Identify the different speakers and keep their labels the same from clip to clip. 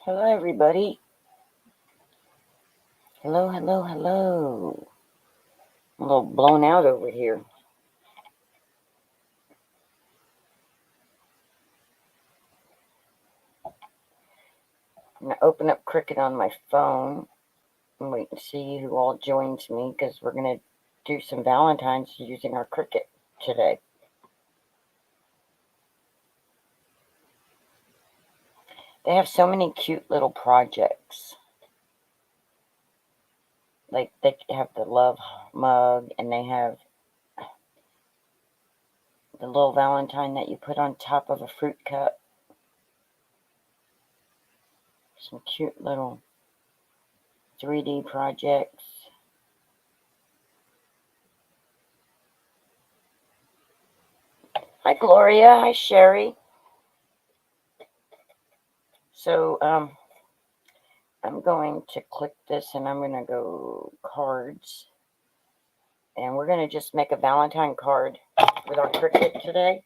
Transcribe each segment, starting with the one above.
Speaker 1: Hello, everybody. Hello, hello, hello. I'm a little blown out over here. I'm going to open up Cricut on my phone and wait and see who all joins me because we're going to do some Valentines using our Cricut today. They have so many cute little projects. Like they have the love mug and they have the little Valentine that you put on top of a fruit cup. Some cute little 3D projects. Hi, Gloria. Hi, Sherry. So, I'm going to click this and I'm going to go cards. And we're going to just make a Valentine card with our Cricut today.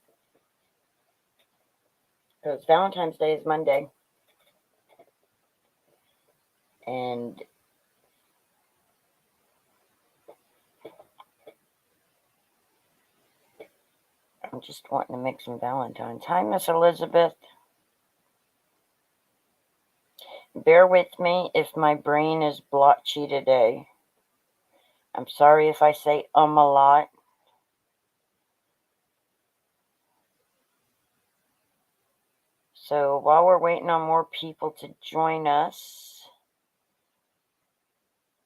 Speaker 1: Because Valentine's Day is Monday. And I'm just wanting to make some Valentines. Hi, Miss Elizabeth. Bear with me if my brain is blotchy today. I'm sorry if I say a lot. So while we're waiting on more people to join us,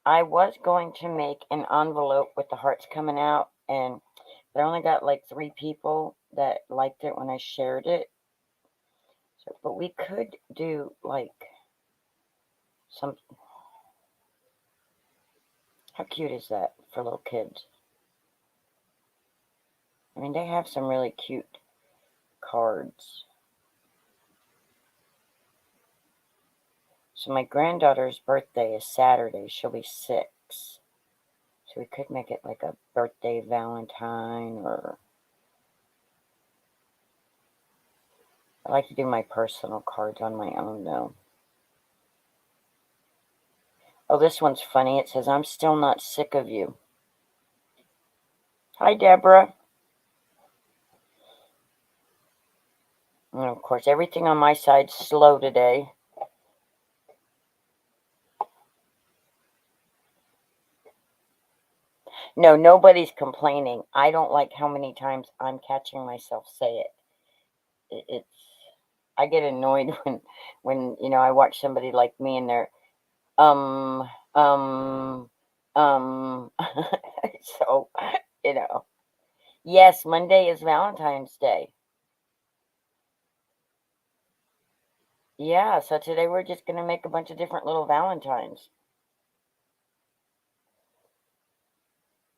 Speaker 1: I was going to make an envelope with the hearts coming out, and I only got like 3 people that liked it when I shared it. So, but we could do like some. How cute is that for little kids? I mean, they have some really cute cards. So my granddaughter's birthday is Saturday. She'll be 6. So we could make it like a birthday Valentine, or I like to do my personal cards on my own though. Oh, this one's funny. It says, "I'm still not sick of you." Hi, Deborah. And of course, everything on my side's slow today. No, nobody's complaining. I don't like how many times I'm catching myself say it. It's I get annoyed when I watch somebody like me and they're um um so you know. Yes, Monday is Valentine's Day. Yeah, so today we're just gonna make a bunch of different little Valentines.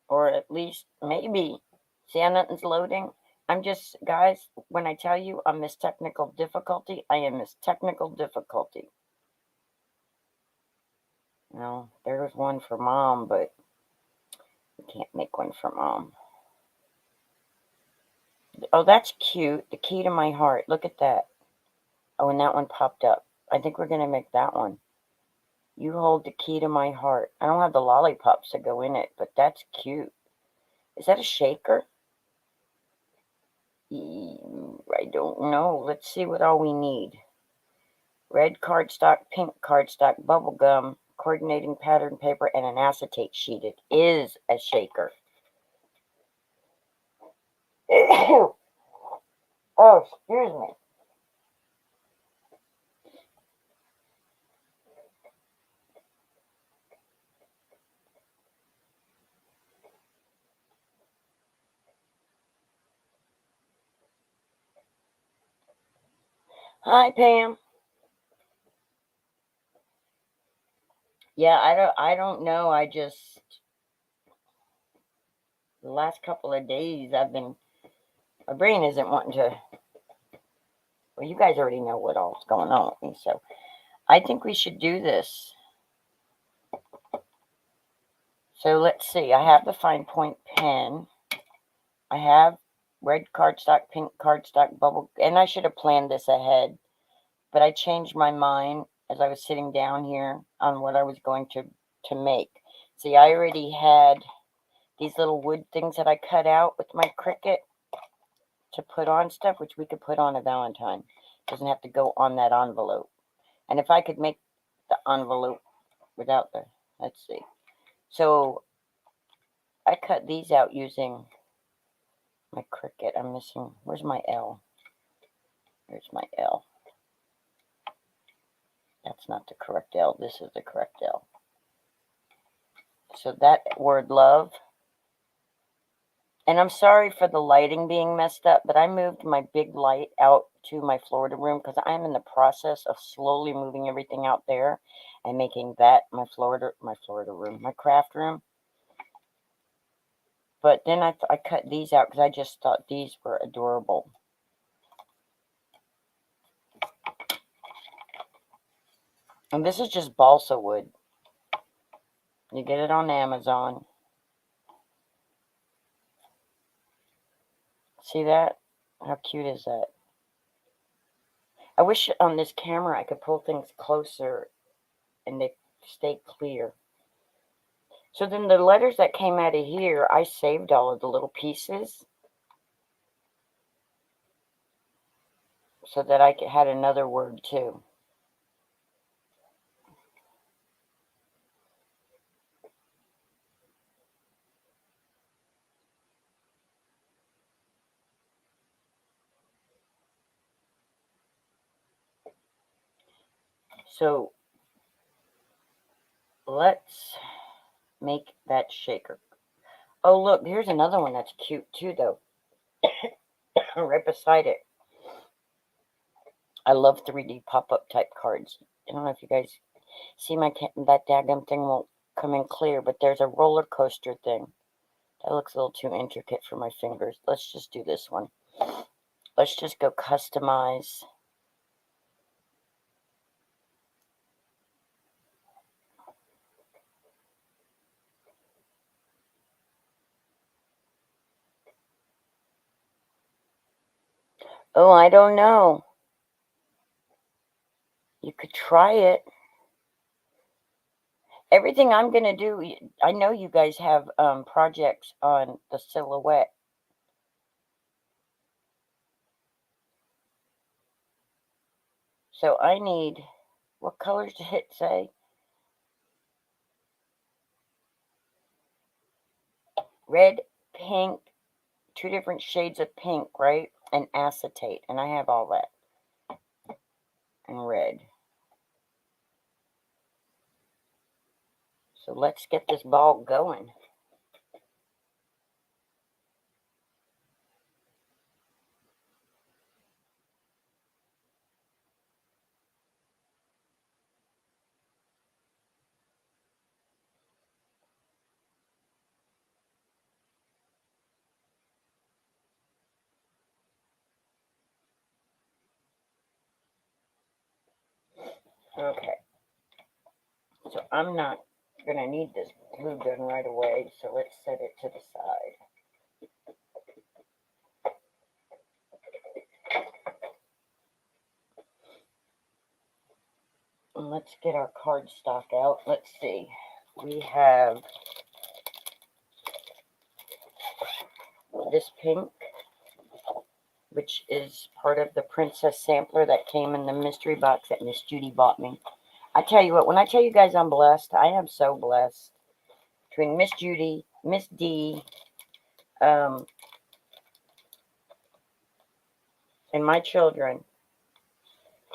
Speaker 1: Or at least maybe. See how nothing's loading? I'm just, guys, when I tell you I'm Miss Technical Difficulty, I am Miss Technical Difficulty. Well, there's one for Mom, but we can't make one for Mom. Oh, that's cute. The key to my heart. Look at that. Oh, and that one popped up. I think we're going to make that one. You hold the key to my heart. I don't have the lollipops that go in it, but that's cute. Is that a shaker? I don't know. Let's see what all we need. Red cardstock, pink cardstock, bubble gum, coordinating pattern paper, and an acetate sheet. It is a shaker. Oh, excuse me. Hi, Pam. Yeah, I don't know. The last couple of days my brain isn't wanting to. Well, you guys already know what all's going on with me, so I think we should do this. So let's see. I have the fine point pen. I have red cardstock, pink cardstock, bubble, and I should have planned this ahead, but I changed my mind as I was sitting down here on what I was going to make. See, I already had these little wood things that I cut out with my Cricut to put on stuff, which we could put on a Valentine. It doesn't have to go on that envelope. And if I could make the envelope without the, let's see. So I cut these out using my Cricut. I'm missing, where's my L? There's my L. That's not the correct L. This is the correct L. So that word love. And I'm sorry for the lighting being messed up, but I moved my big light out to my Florida room because I'm in the process of slowly moving everything out there and making that my Florida room, my craft room. But then I cut these out because I just thought these were adorable. And this is just balsa wood. You get it on Amazon. See that? How cute is that? I wish on this camera I could pull things closer and they stay clear. So then the letters that came out of here, I saved all of the little pieces so that I had another word too. So let's make that shaker. Oh, look, here's another one that's cute too, though. Right beside it. I love 3D pop-up type cards. I don't know if you guys see that daggum thing won't come in clear, but there's a roller coaster thing. That looks a little too intricate for my fingers. Let's just do this one. Let's just go customize. Oh, I don't know. You could try it. Everything I'm going to do, I know you guys have projects on the silhouette. So I need, what colors did it say? Red, pink, 2 different shades of pink, right? And acetate. And I have all that. And red. So let's get this ball going. Okay. So I'm not going to need this glue gun right away. So let's set it to the side. And let's get our cardstock out. Let's see. We have this pink, which is part of the Princess Sampler that came in the mystery box that Miss Judy bought me. I tell you what, when I tell you guys I'm blessed, I am so blessed. Between Miss Judy, Miss D, and my children,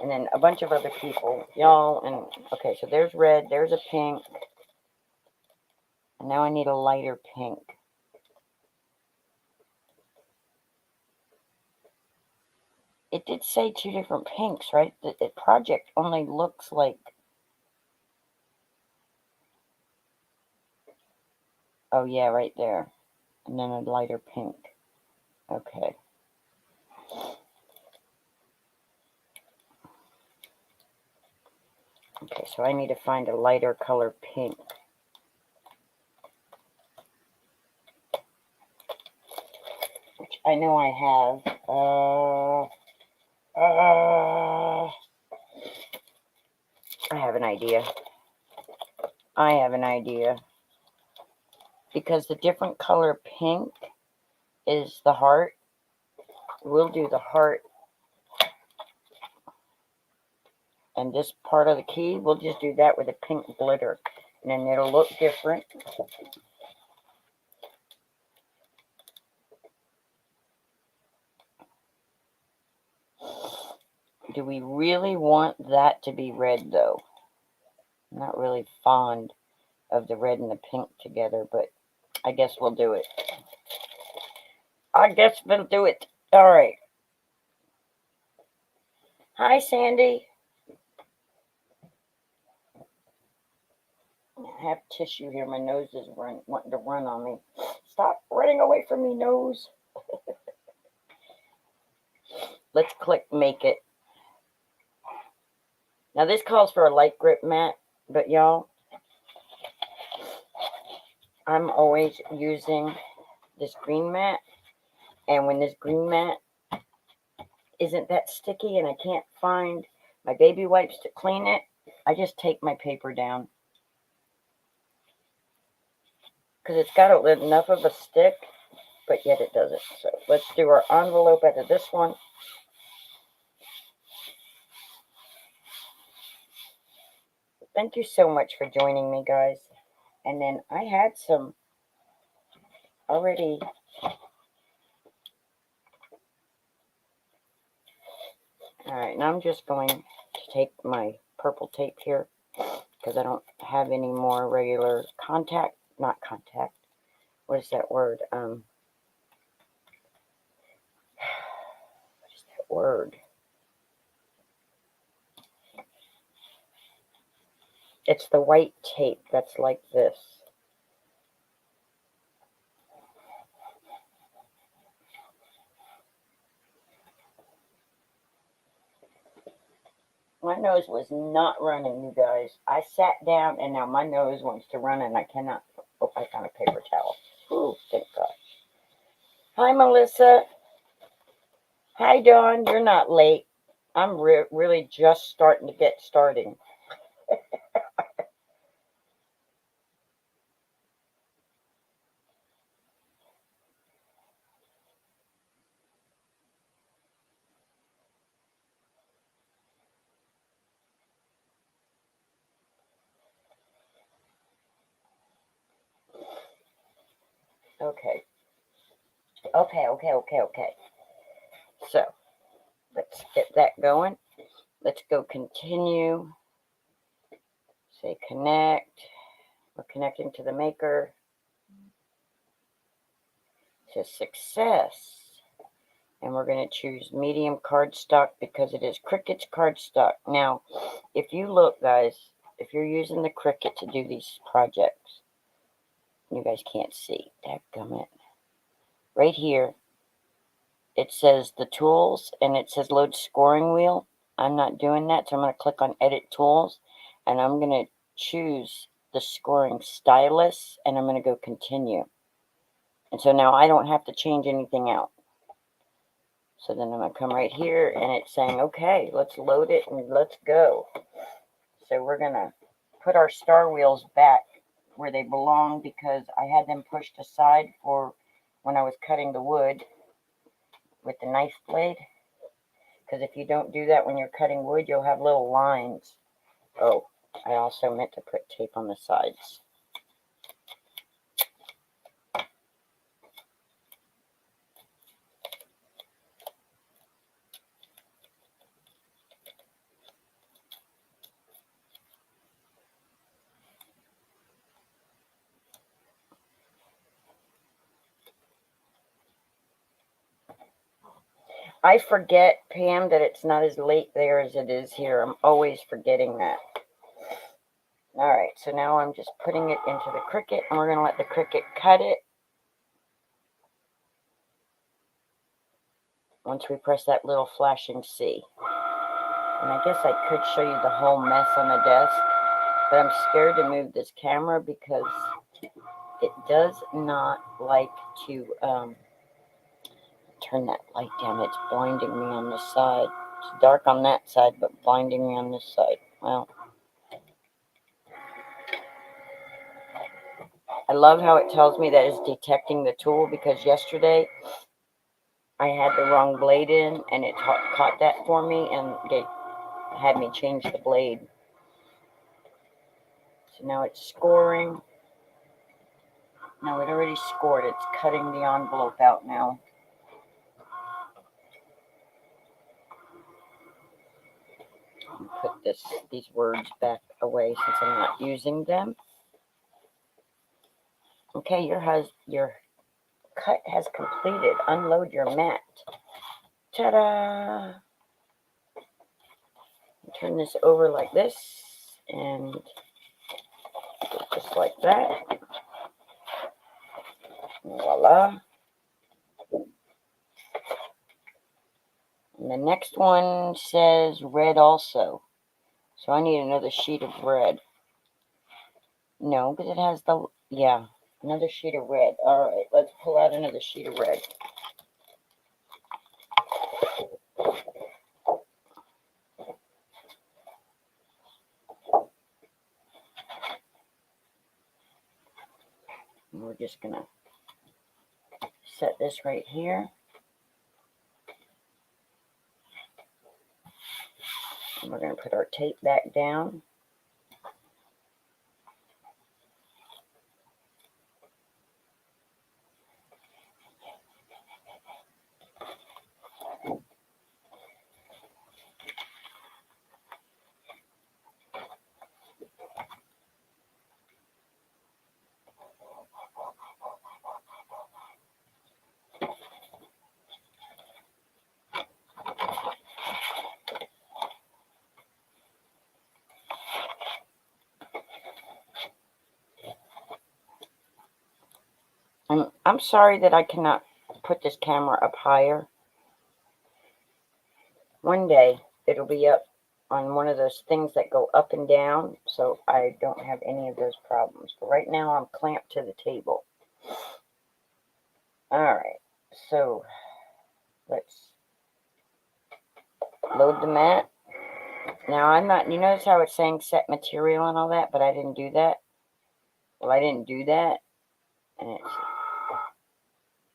Speaker 1: and then a bunch of other people, y'all, and okay, so there's red, there's a pink, and now I need a lighter pink. It did say 2 different pinks, right? The project only looks like, oh yeah, right there, and then a lighter pink. Okay. Okay, so I need to find a lighter color pink. Which I know I have. I have an idea. I have an idea. Because the different color pink is the heart, we'll do the heart. And this part of the key, we'll just do that with a pink glitter. And then it'll look different. Do we really want that to be red, though? I'm not really fond of the red and the pink together, but I guess we'll do it. I guess we'll do it. All right. Hi, Sandy. I have tissue here. My nose is wanting to run on me. Stop running away from me, nose. Let's click make it. Now this calls for a light grip mat, but y'all, I'm always using this green mat. And when this green mat isn't that sticky and I can't find my baby wipes to clean it, I just take my paper down. Because it's got enough of a stick, but yet it doesn't. So let's do our envelope out of this one. Thank you so much for joining me, guys. And then I had some already. All right, now I'm just going to take my purple tape here because I don't have any more regular contact. Not contact. What is that word? What is that word? It's the white tape that's like this. My nose was not running, you guys. I sat down and now my nose wants to run and I cannot. Oh, I found a paper towel. Ooh, thank God. Hi, Melissa. Hi, Dawn. You're not late. I'm really just starting to get starting. Okay. Okay. So, let's get that going. Let's go continue. Say connect. We're connecting to the maker. It says success. And we're going to choose medium cardstock because it is Cricut's cardstock. Now, if you look, guys, if you're using the Cricut to do these projects, you guys can't see. Dadgummit. Right here, it says the tools and it says load scoring wheel. I'm not doing that, so I'm going to click on edit tools and I'm going to choose the scoring stylus and I'm going to go continue. And so now I don't have to change anything out. So then I'm going to come right here and it's saying, okay, let's load it and let's go. So we're going to put our star wheels back where they belong because I had them pushed aside for when I was cutting the wood with the knife blade. Because if you don't do that when you're cutting wood, you'll have little lines. Oh, I also meant to put tape on the sides. I forget, Pam, that it's not as late there as it is here. I'm always forgetting that. All right, so now I'm just putting it into the Cricut, and we're going to let the Cricut cut it. Once we press that little flashing C. And I guess I could show you the whole mess on the desk, but I'm scared to move this camera because it does not like to turn that light down. It's blinding me on this side. It's dark on that side, but blinding me on this side. Well, I love how it tells me that it's detecting the tool, because yesterday I had the wrong blade in and it caught that for me and it had me change the blade. So now it's scoring. No, it already scored. It's cutting the envelope out now. Put these words back away since I'm not using them. Okay, your cut has completed. Unload your mat. Ta-da! Turn this over like this and just like that. Voila. And the next one says red also. So I need another sheet of red. No, because it has the, yeah, another sheet of red. All right, let's pull out another sheet of red. And we're just going to set this right here. And we're going to put our tape back down. I'm sorry that I cannot put this camera up higher. One day it'll be up on one of those things that go up and down, so I don't have any of those problems. But right now I'm clamped to the table. All right, so let's load the mat. Now I'm not, you notice how it's saying set material and all that, but I didn't do that. Well, I didn't do that, and it's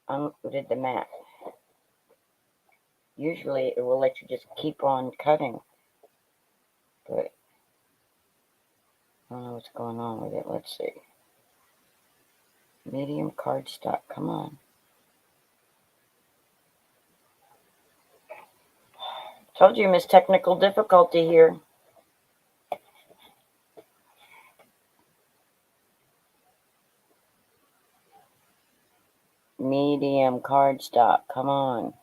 Speaker 1: unloaded the mat. Usually it will let you just keep on cutting, but I don't know what's going on with it. Let's see. Medium cardstock, come on. Told you, Miss Technical Difficulty here. Medium cardstock, come on.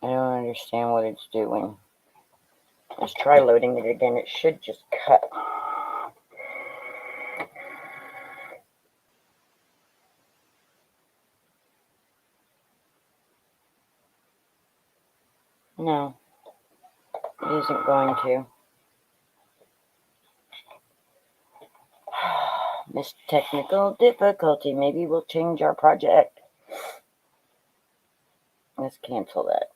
Speaker 1: I don't understand what it's doing. Let's try loading it again. It should just cut. No, it isn't going to. Miss Technical Difficulty. Maybe we'll change our project. Let's cancel that.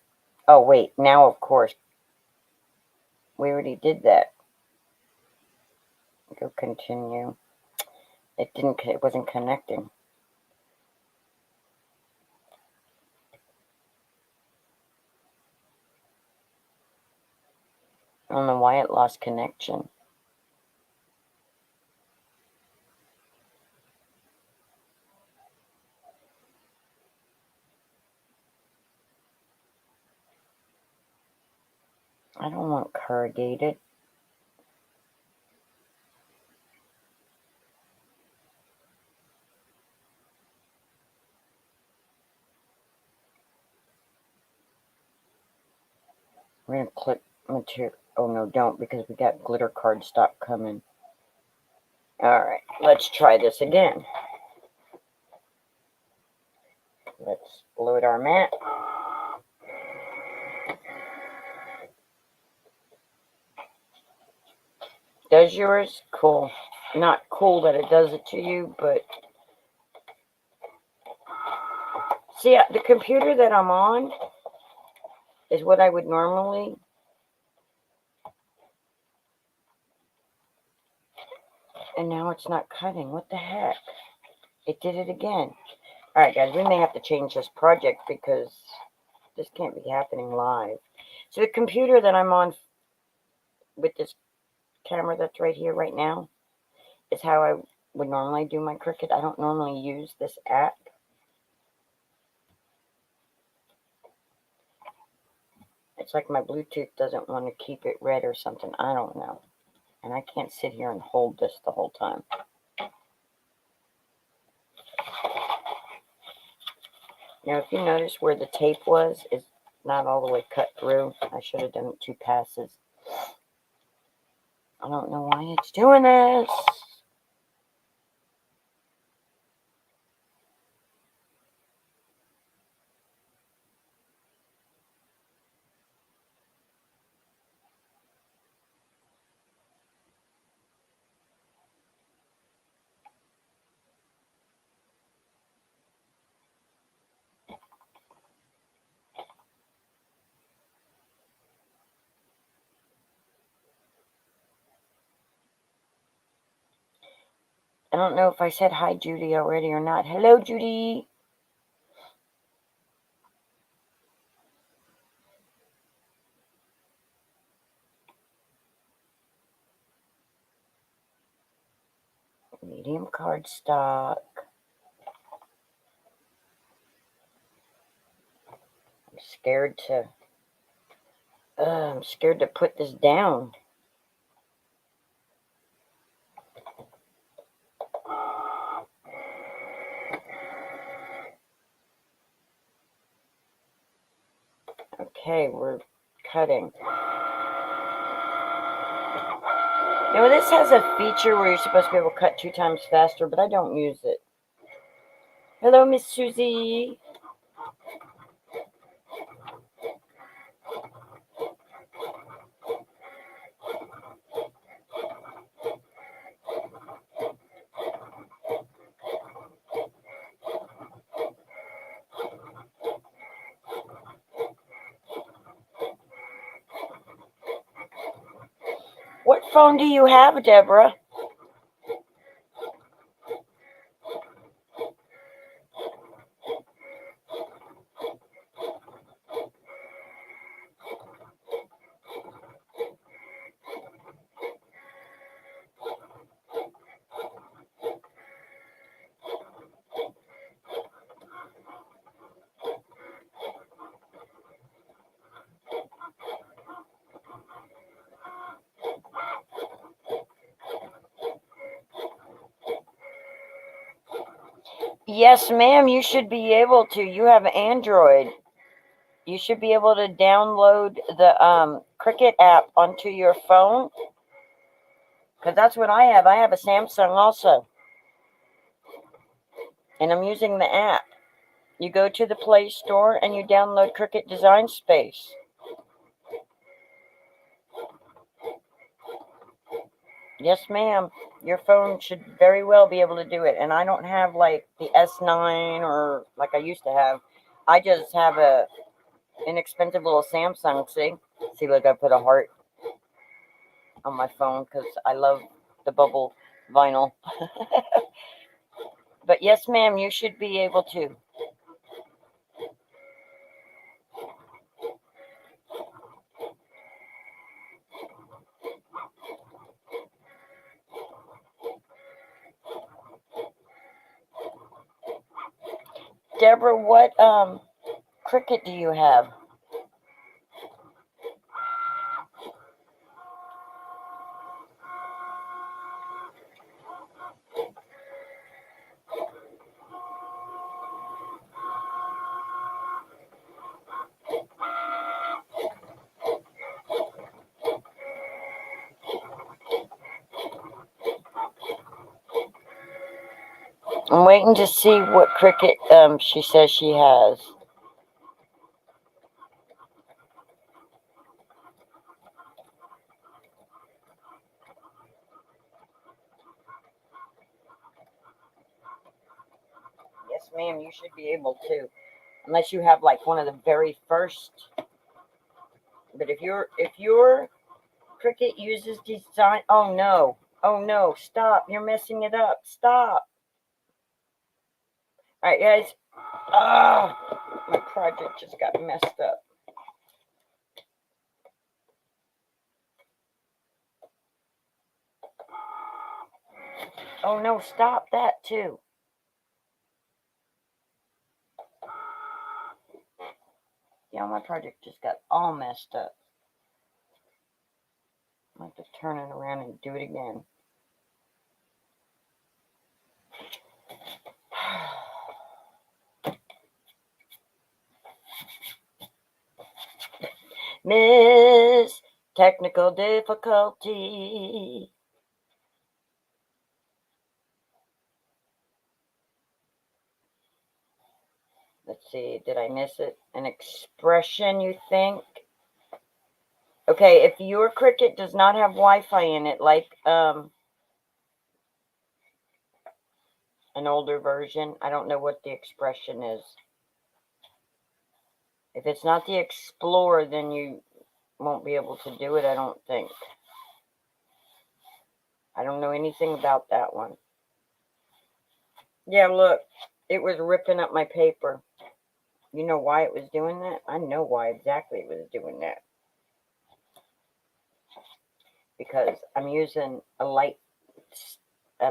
Speaker 1: Oh, wait. Now, of course. We already did that. Go continue. It wasn't connecting. I don't know why it lost connection. I don't want corrugated. We're going to click material. Oh, no, don't, because we got glitter cardstock coming. All right, let's try this again. Let's load our mat. Does yours? Cool. not cool that it does it to you, but see, the computer that I'm on is what I would normally. And now it's not cutting. What the heck? It did it again. Alright, guys, we may have to change this project because this can't be happening live. So the computer that I'm on with this camera that's right here right now is how I would normally do my Cricut. I don't normally use this app. It's like my Bluetooth doesn't want to keep it red or something. I don't know. And I can't sit here and hold this the whole time. Now, if you notice where the tape was, it's not all the way cut through. I should have done 2 passes. I don't know why it's doing this. I don't know if I said hi, Judy, already or not. Hello, Judy. Medium cardstock. I'm scared to put this down. Okay, we're cutting. Now, this has a feature where you're supposed to be able to cut 2 times faster, but I don't use it. Hello, Miss Susie. What phone do you have, Deborah? Yes, ma'am, you should be able to. You have Android. You should be able to download the Cricut app onto your phone. Because that's what I have. I have a Samsung also. And I'm using the app. You go to the Play Store and you download Cricut Design Space. Yes, ma'am. Your phone should very well be able to do it. And I don't have like the S9 or like I used to have. I just have a inexpensive little Samsung. See, look, I put a heart on my phone because I love the bubble vinyl. But yes, ma'am, you should be able to. Deborah, what Cricut do you have? I'm waiting to see what Cricut she says she has. ma'am, you should be able to. Unless you have like one of the very first. But if your Cricut uses design, oh no, stop, you're messing it up, stop. All right, guys. My project just got messed up. Oh no, stop that too. Yeah, my project just got all messed up. I have to turn it around and do it again. Miss Technical Difficulty. Let's see, did I miss it? An expression, you think? Okay, if your Cricut does not have Wi-Fi in it, like an older version, I don't know what the expression is. If it's not the Explorer, then you won't be able to do it, I don't think. I don't know anything about that one. Yeah, look, it was ripping up my paper. You know why it was doing that? I know why exactly it was doing that. Because I'm using a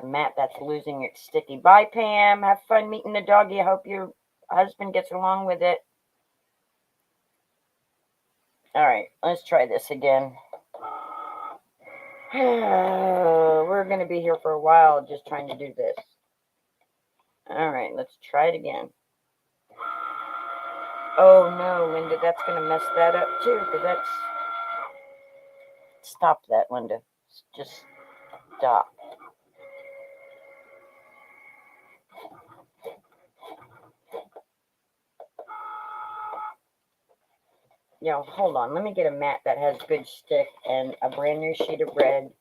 Speaker 1: mat that's losing its sticky. Bye, Pam. Have fun meeting the doggy. I hope your husband gets along with it. All right, let's try this again. We're going to be here for a while just trying to do this. All right, let's try it again. Oh, no, Linda, that's going to mess that up, too, because that's... Stop that, Linda. Just stop. Yeah, hold on. Let me get a mat that has good stick and a brand new sheet of red,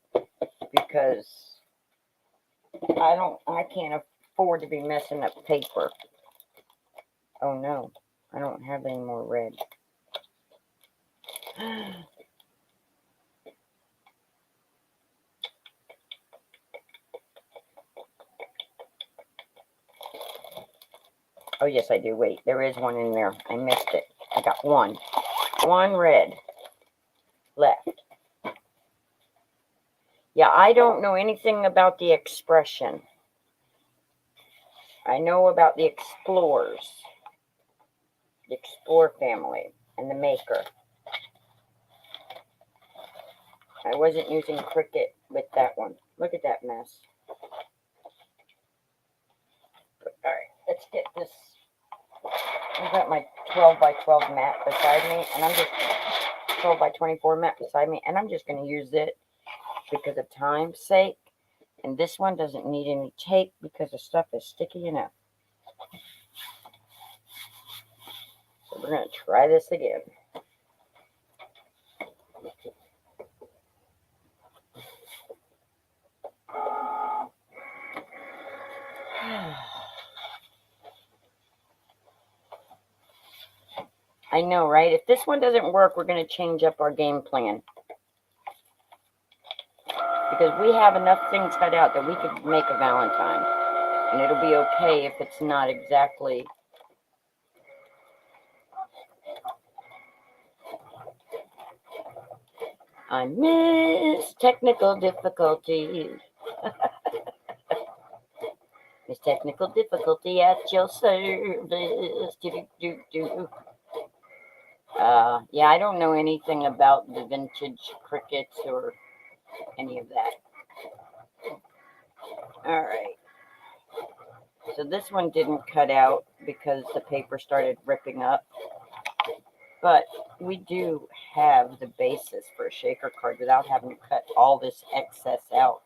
Speaker 1: because I can't afford to be messing up paper. Oh no, I don't have any more red. Oh yes, I do. Wait, there is one in there. I missed it. I got one red left. Yeah, I don't know anything about the expression. I know about the Explorers, the Explorer family, and the Maker. I wasn't using Cricut with that one. Look at that mess. All right, let's get this. I've got my 12 by 12 mat beside me, and I'm just 12 by 24 mat beside me, and I'm just going to use it because of time's sake. And this one doesn't need any tape because the stuff is sticky enough. So we're going to try this again. I know, right? If this one doesn't work, we're going to change up our game plan. Because we have enough things cut out that we could make a Valentine. And it'll be okay if it's not exactly... I miss technical difficulties. Miss technical difficulty at your service. Yeah, I don't know anything about the vintage Cricuts or any of that. All right. So this one didn't cut out because the paper started ripping up. But we do have the basis for a shaker card without having to cut all this excess out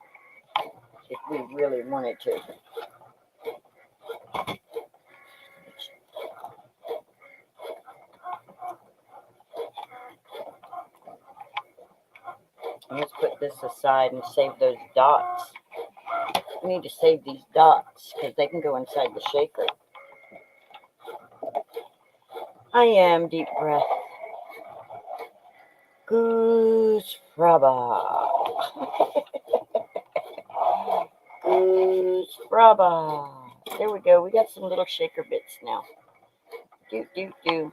Speaker 1: if we really wanted to. Let's put this aside and save those dots. We need to save these dots because they can go inside the shaker. I am. Deep breath. Goose fraba. Goose fraba. There we go. We got some little shaker bits now. Do, do, do.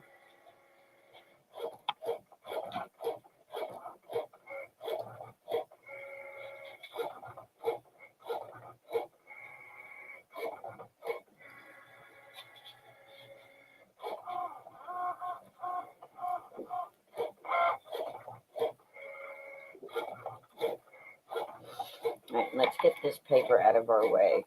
Speaker 1: All right, let's get this paper out of our way.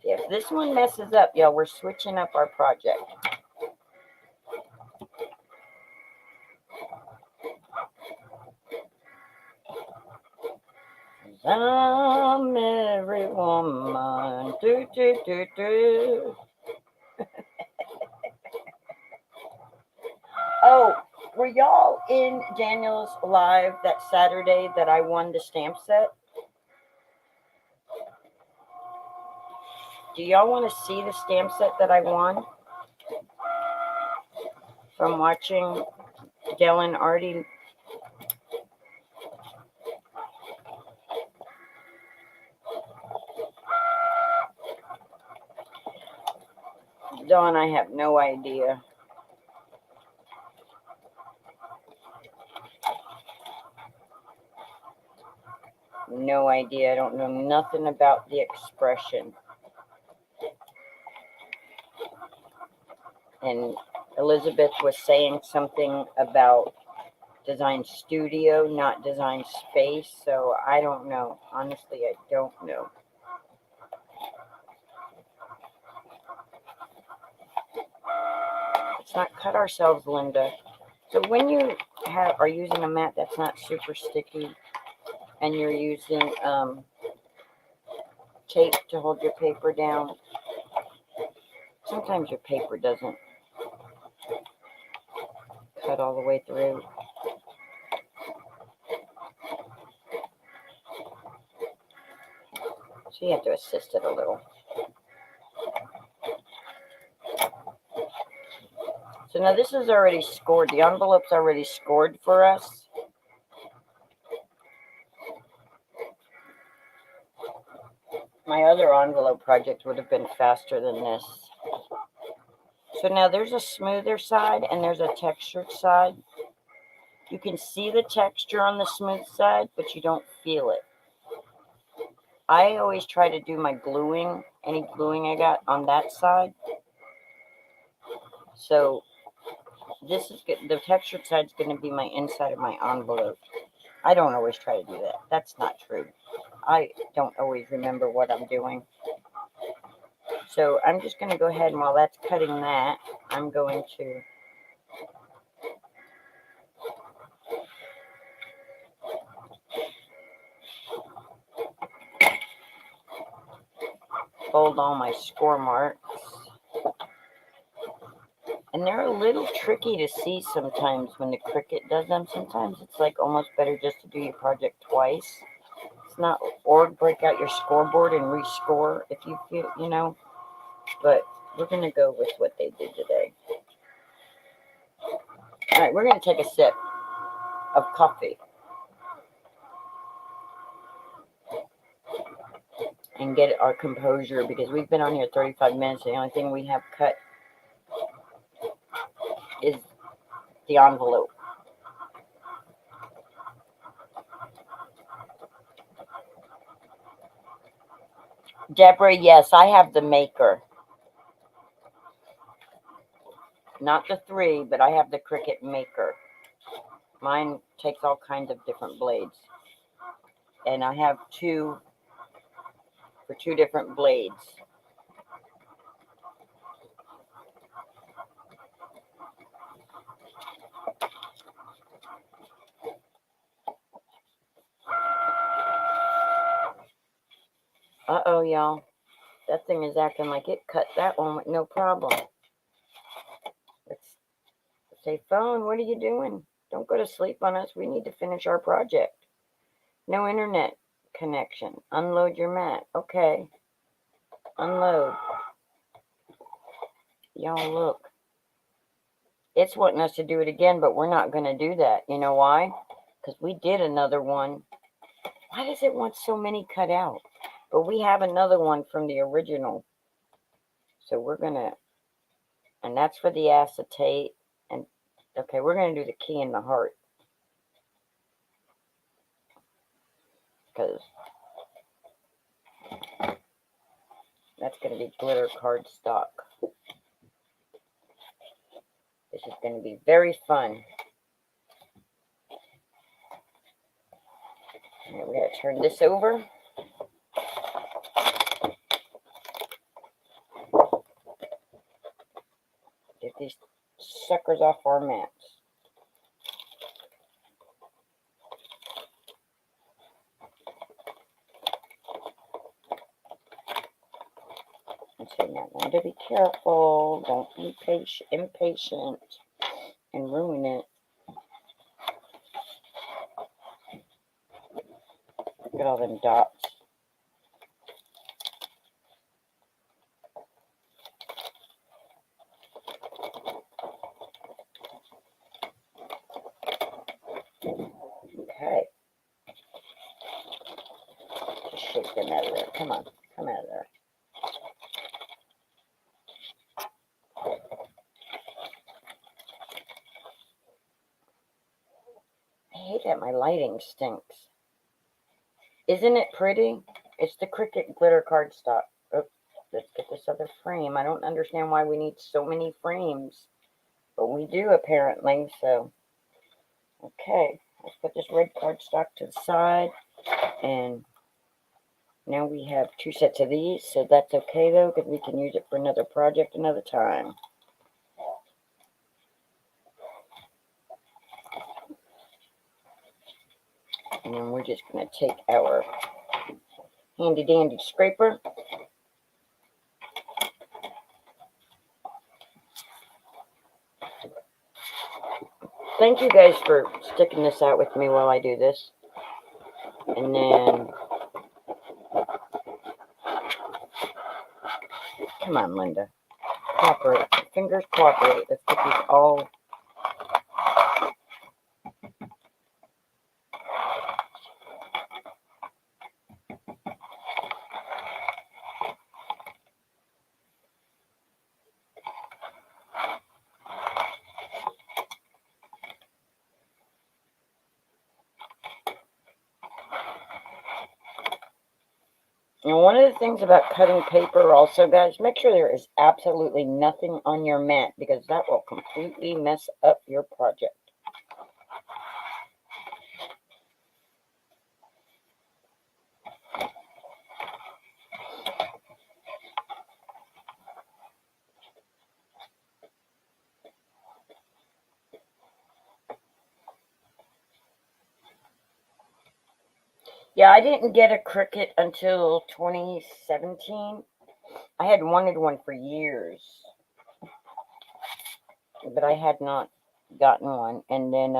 Speaker 1: If this one messes up, y'all, we're switching up our project. I'm every woman. Do, do, do, do. Oh, were y'all in Daniel's live that Saturday that I won the stamp set? Do y'all want to see the stamp set that I won? From watching Dell and Artie. Dawn, I have no idea. No idea. I don't know nothing about the expression. And Elizabeth was saying something about design studio, not design space. So I don't know. Honestly, I don't know. Let's not cut ourselves, Linda. So when you are using a mat that's not super sticky and you're using tape to hold your paper down, sometimes your paper doesn't cut all the way through. So you have to assist it a little. So now this is already scored. The envelope's already scored for us. My other envelope project would have been faster than this. So now there's a smoother side and there's a textured side. You can see the texture on the smooth side, but you don't feel it. I always try to do my gluing, any gluing I got on that side. So this is good. The textured side is going to be my inside of my envelope. I don't always try to do that. That's not true. I don't always remember what I'm doing. So I'm just going to go ahead and while that's cutting that, I'm going to fold all my score marks. And they're a little tricky to see sometimes when the Cricut does them. Sometimes it's like almost better just to do your project twice. It's not, or break out your scoreboard and rescore if you feel, you know. But we're going to go with what they did today. All right, we're going to take a sip of coffee. And get our composure because we've been on here 35 minutes. The only thing we have cut is the envelope. Deborah, yes, I have the maker. Not the 3, but I have the Cricut maker. Mine takes all kinds of different blades. And I have 2 for 2 different blades. Uh-oh, y'all. That thing is acting like it cut that one with no problem. Let's say, phone, what are you doing? Don't go to sleep on us. We need to finish our project. No internet connection. Unload your mat. Okay. Unload. Y'all look. It's wanting us to do it again, but we're not going to do that. You know why? Because we did another one. Why does it want so many cut out? But we have another one from the original. So we're going to, and that's for the acetate. And okay, we're going to do the key in the heart. Because that's going to be glitter cardstock. This is going to be very fun. Right, we got to turn this over. Get these suckers off our mats. And so now I want to be careful. Don't be impatient and ruin it. Look at all them dots. Okay. Just shake them out of there. Come on. Come out of there. I hate that my lighting stinks. Isn't it pretty? It's the Cricut glitter cardstock. Oh, let's get this other frame. I don't understand why we need so many frames. But we do apparently, so. Okay. Let's put this red cardstock to the side. And now we have 2 sets of these, so that's okay though, because we can use it for another project another time. And then we're just going to take our handy dandy scraper. Thank you guys for sticking this out with me while I do this. And then, come on, Linda. Cooperate. Fingers cooperate. Let's get these all. And one of the things about cutting paper also, guys, make sure there is absolutely nothing on your mat, because that will completely mess up your project. Yeah, I didn't get a Cricut until 2017. I had wanted one for years, but I had not gotten one. And then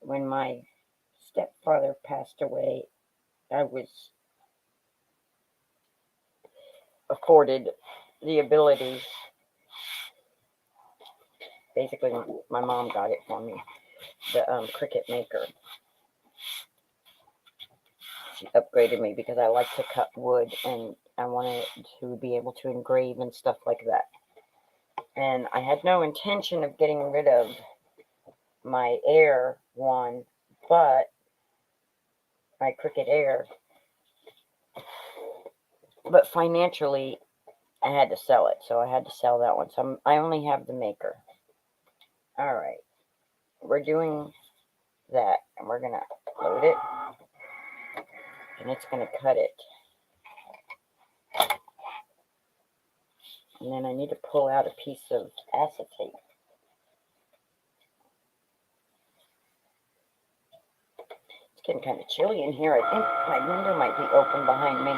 Speaker 1: when my stepfather passed away, I was afforded the ability. Basically, my mom got it for me, the Cricut maker. She upgraded me because I like to cut wood, and I wanted to be able to engrave and stuff like that. And I had no intention of getting rid of my Air one, but my Cricut Air. But financially, I had to sell it, so I had to sell that one. So I only have the maker. All right, we're doing that, and we're gonna load it, and it's gonna cut it. And then I need to pull out a piece of acetate. It's getting kind of chilly in here. I think my window might be open behind me.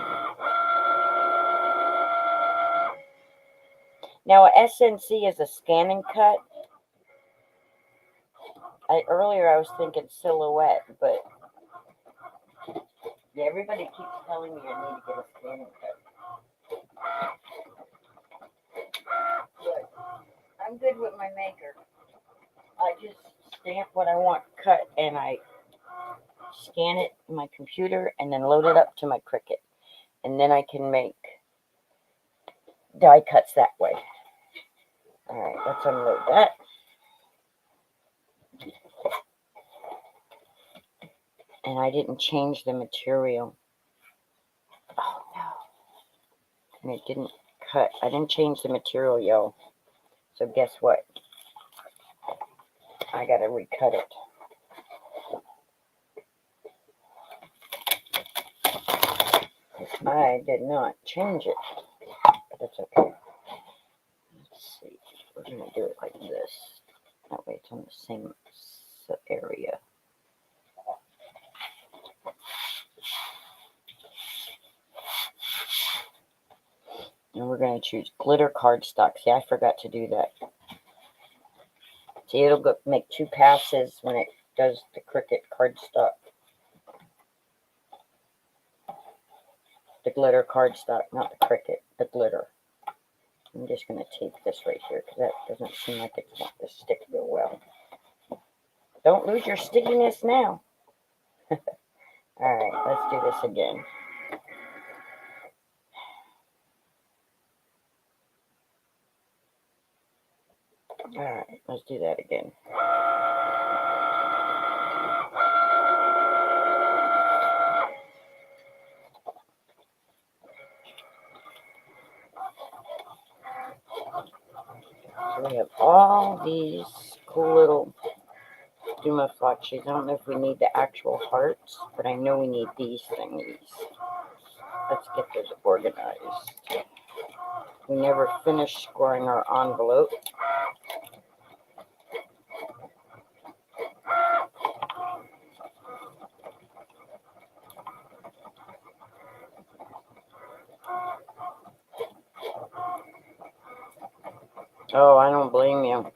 Speaker 1: Now, a SNC is a scan and cut. Earlier I was thinking silhouette, but yeah, everybody keeps telling me I need to get a scan and cut. I'm good with my maker. I just stamp what I want cut, and I scan it in my computer, and then load it up to my Cricut. And then I can make die cuts that way. Alright, let's unload that. And I didn't change the material. Oh no. And it didn't cut. I didn't change the material, yo. So guess what? I gotta recut it. I did not change it. But that's okay. Let's see. We're gonna do it like this. That way it's on the same area. And we're going to choose glitter cardstock. See, I forgot to do that. See, it'll go make 2 passes when it does the Cricut cardstock. The glitter cardstock, not the Cricut, the glitter. I'm just going to tape this right here because that doesn't seem like it's going to stick real well. Don't lose your stickiness now. Alright, let's do this again. Alright, let's do that again. So we have all these cool little Duma flashes. I don't know if we need the actual hearts, but I know we need these thingies. Let's get those organized. We never finished scoring our envelope. Oh, I don't blame you.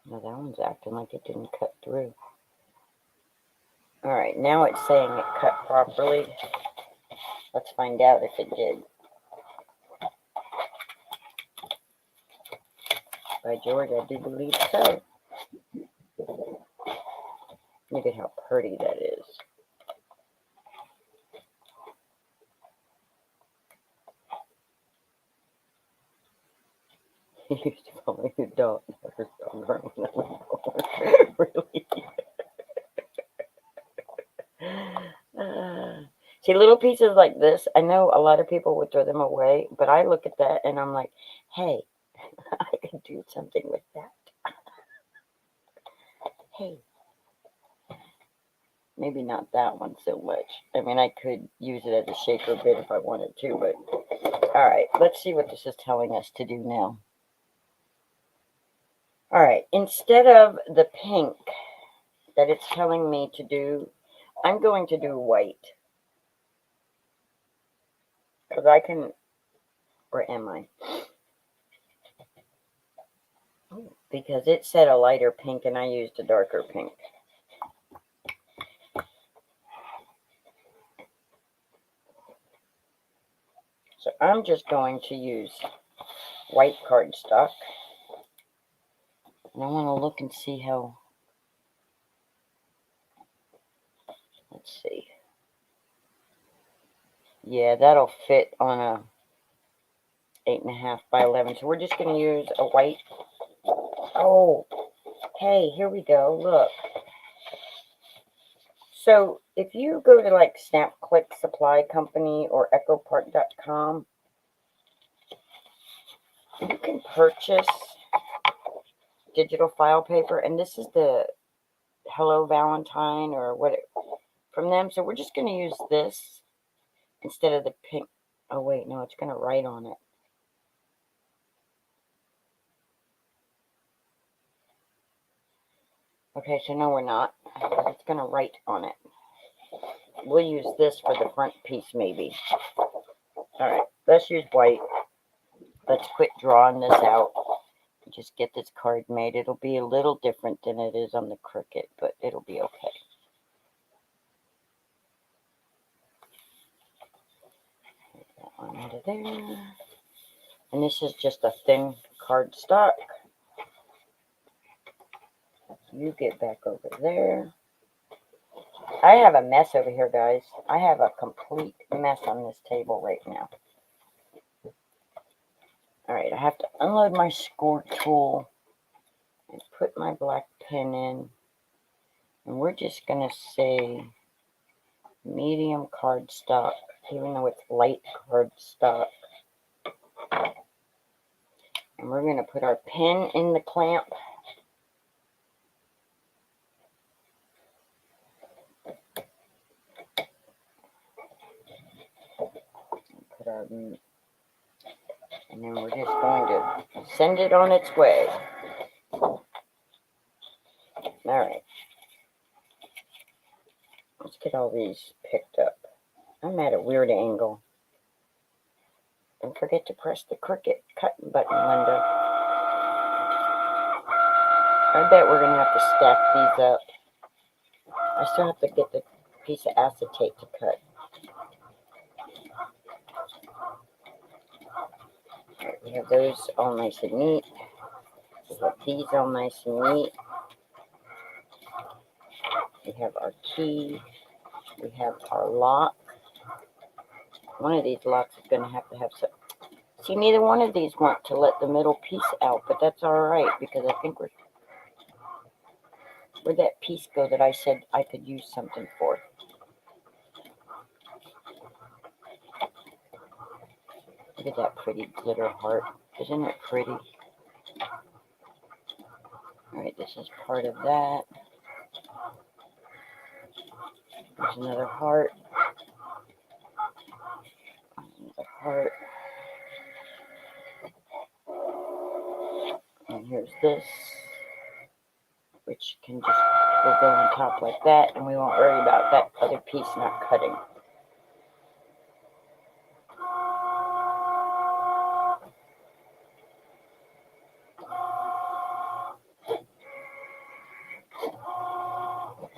Speaker 1: Now that one's acting like it didn't cut through. Alright, now it's saying it cut properly. Let's find out if it did. By George, I do believe so. Look at how pretty that is. You used to call me your dog. Really? See, little pieces like this, I know a lot of people would throw them away, but I look at that and I'm like, hey, I could do something with that. Hey. Maybe not that one so much. I mean, I could use it as a shaker bit if I wanted to, but alright, let's see what this is telling us to do now. Alright, instead of the pink that it's telling me to do, I'm going to do white. Because I can, or am I? Because it said a lighter pink and I used a darker pink. So I'm just going to use white cardstock. And I want to look and see how, let's see. Yeah, that'll fit on a 8.5 by 11. So we're just going to use a white. Oh, hey, here we go. Look. So if you go to like Snap Click Supply Company or EchoPark.com, you can purchase digital file paper. And this is the Hello Valentine or what from them. So we're just going to use this instead of the pink. Oh, wait, no, it's going to write on it. Okay, so no, we're not. It's going to write on it. We'll use this for the front piece, maybe. Alright, let's use white. Let's quit drawing this out. Just get this card made. It'll be a little different than it is on the Cricut, but it'll be okay. there. And this is just a thin cardstock. You get back over there. I have a mess over here, guys. I have a complete mess on this table right now. Alright, I have to unload my score tool and put my black pen in. And we're just going to say medium cardstock, even though it's light cardstock. And we're going to put our pen in the clamp. Put our, and then we're just going to send it on its way. Alright. Let's get all these picked up. I'm at a weird angle. Don't forget to press the Cricut cutting button, Linda. I bet we're going to have to stack these up. I still have to get the piece of acetate to cut. Right, we have those all nice and neat. We have these all nice and neat. We have our key. We have our lock. One of these locks is going to have some. See, neither one of these want to let the middle piece out, but that's all right because I think where'd that piece go that I said I could use something for? Look at that pretty glitter heart. Isn't it pretty? Alright, this is part of that. There's another heart. Another heart. And here's this, which can just go on top like that, and we won't worry about that other piece not cutting.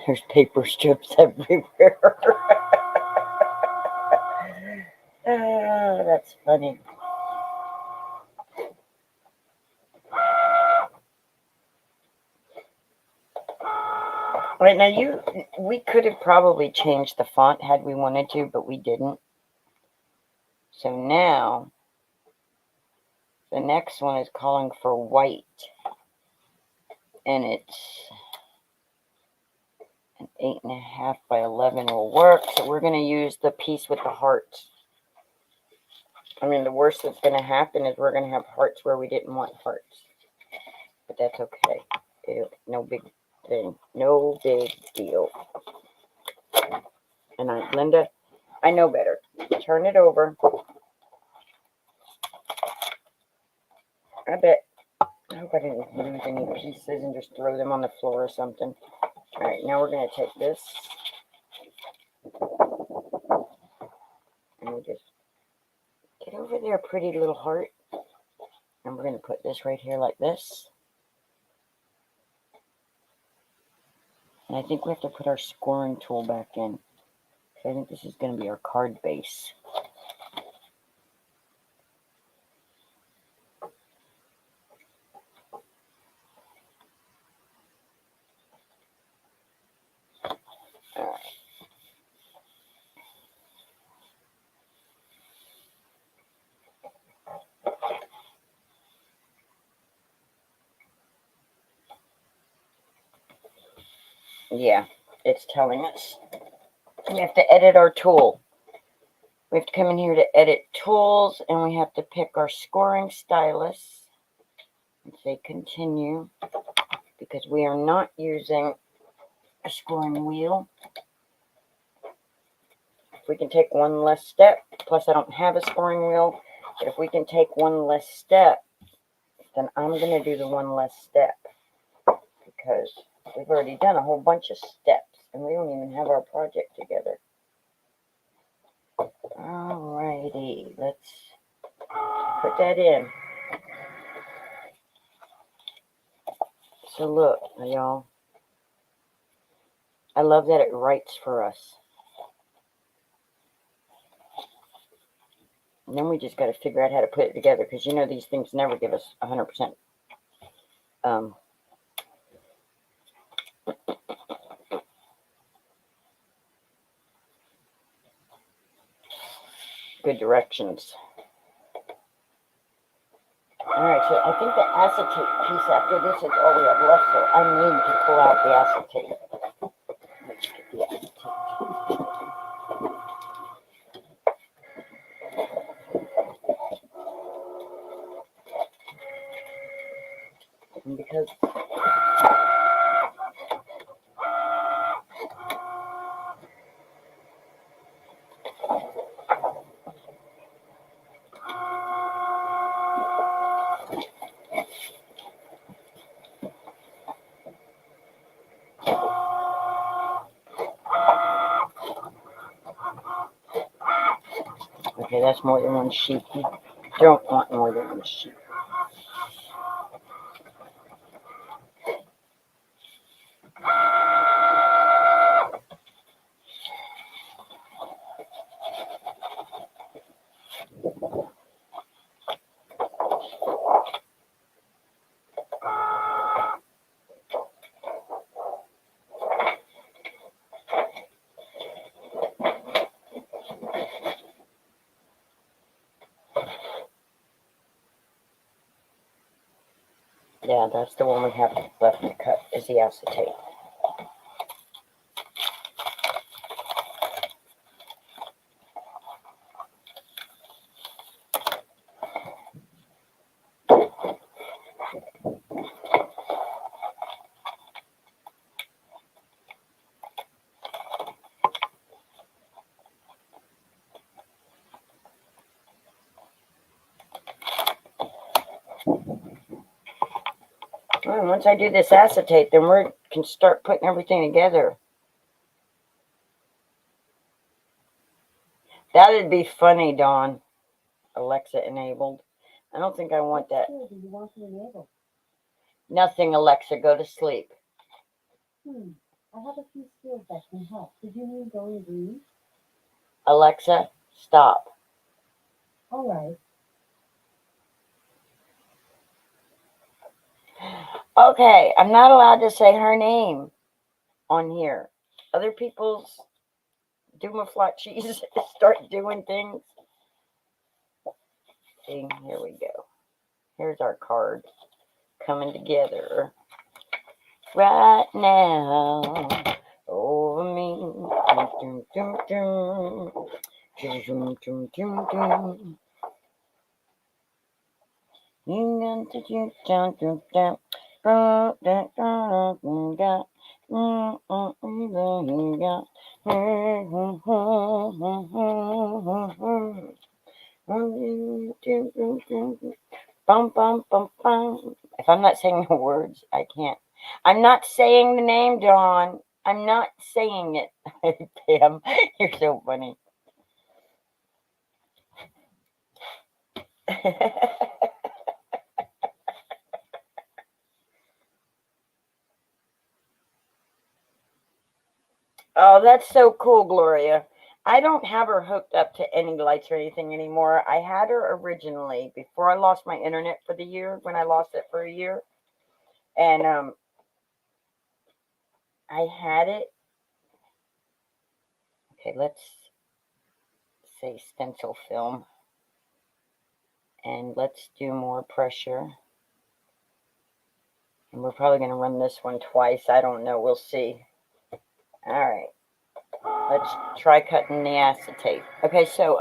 Speaker 1: There's paper strips everywhere. That's funny. Right now, we could have probably changed the font had we wanted to, but we didn't. So now, the next one is calling for white, and it's an 8.5 by 11 will work. So we're going to use the piece with the hearts. I mean, the worst that's going to happen is we're going to have hearts where we didn't want hearts. But that's okay. No big thing. No big deal. And Linda, I know better. Turn it over. I hope I didn't lose any pieces and just throw them on the floor or something. Alright, now we're going to take this. And we just get over there, pretty little heart. And we're going to put this right here like this. And I think we have to put our scoring tool back in. I think this is going to be our card base. Alright. Yeah, it's telling us. We have to edit our tool. We have to come in here to edit tools, and we have to pick our scoring stylus and say continue, because we are not using a scoring wheel. If we can take one less step, plus I don't have a scoring wheel, but if we can take one less step, then I'm going to do the one less step, because we've already done a whole bunch of steps, and we don't even have our project together. Alrighty, let's put that in. So look, y'all, I love that it writes for us. And then we just got to figure out how to put it together, because you know these things never give us 100% good directions. Alright, so I think the acetate piece after this is all we have left, so I need to pull out the acetate. Let's get the acetate. And because okay, that's more than one sheet. You don't want more than one sheet. Yeah, that's the one we have left to cut, is the acetate. And once I do this acetate, then we can start putting everything together. That'd be funny, Dawn. Alexa enabled. I don't think I want that.
Speaker 2: What do you want to enable?
Speaker 1: Nothing, Alexa. Go to sleep.
Speaker 2: I have a few skills that can help. Did you mean going green?
Speaker 1: Alexa, stop.
Speaker 2: All right.
Speaker 1: Okay, I'm not allowed to say her name on here. Other people's doomaflachies start doing things. See, here we go. Here's our card coming together right now over me. Dum, dum, dum, dum, dum, dum, dum, dum. You got to do down, down, down. Bum, bum, bum, bum. If I'm not saying the words, I can't. I'm not saying the name, Dawn. I'm not saying it. Pam, you're so funny. Oh, that's so cool, Gloria. I don't have her hooked up to any lights or anything anymore. I had her originally before I lost my internet for the year, when I lost it for a year. And I had it. Okay, let's say stencil film. And let's do more pressure. And we're probably going to run this one twice. I don't know. We'll see. All right. Let's try cutting the acetate. Okay, so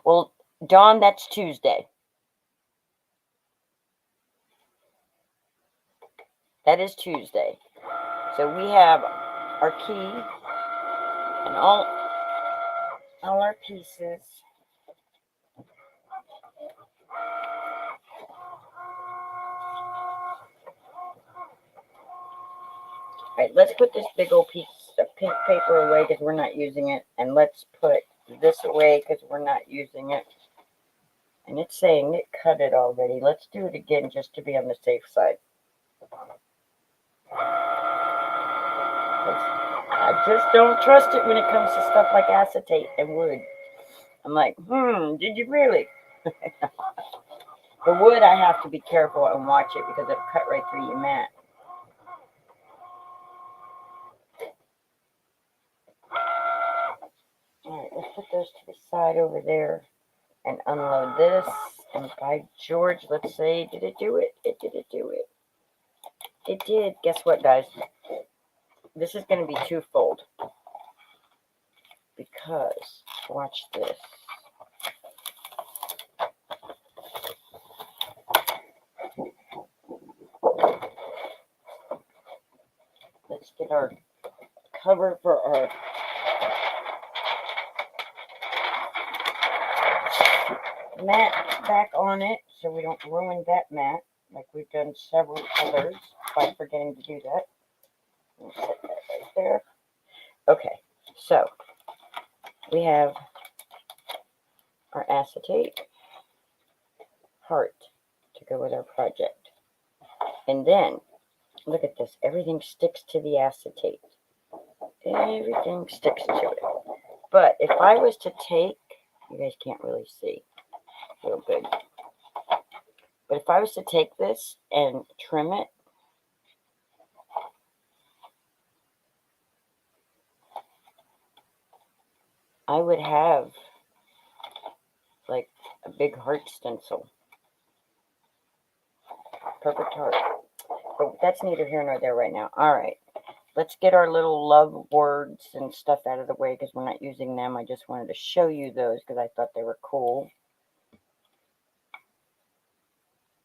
Speaker 1: well, Dawn, that's Tuesday. That is Tuesday. So we have our key and all our pieces. All right, let's put this big old piece of pink paper away because we're not using it. And let's put this away because we're not using it. And it's saying it cut it already. Let's do it again just to be on the safe side. I just don't trust it when it comes to stuff like acetate and wood. I'm like, did you really? The wood, I have to be careful and watch it because it'll cut right through your mat. Alright, let's put those to the side over there and unload this. And by George, let's say, did it do it? Did it do it? It did. Guess what, guys? This is going to be twofold. Because, watch this. Let's get our cover for our mat back on it so we don't ruin that mat like we've done several others by forgetting to do that. Let me set that right there. Okay, so we have our acetate heart to go with our project. And then, look at this. Everything sticks to the acetate. Everything sticks to it. But if I was to take, you guys can't really see real good. But if I was to take this and trim it, I would have like a big heart stencil. Perfect heart. But that's neither here nor there right now. All right. Let's get our little love words and stuff out of the way because we're not using them. I just wanted to show you those because I thought they were cool.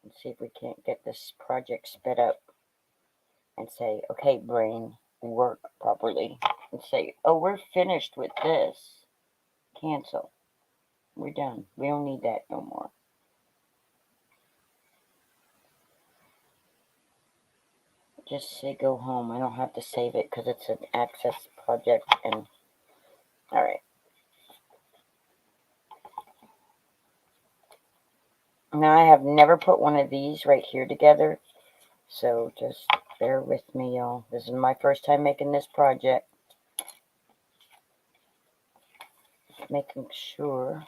Speaker 1: Let's see if we can't get this project sped up and say, okay, brain, work properly. And say, oh, we're finished with this. Cancel. We're done. We don't need that no more. Just say go home. I don't have to save it because it's an access project. And all right. Now I have never put one of these right here together. So just bear with me, y'all. This is my first time making this project. Making sure.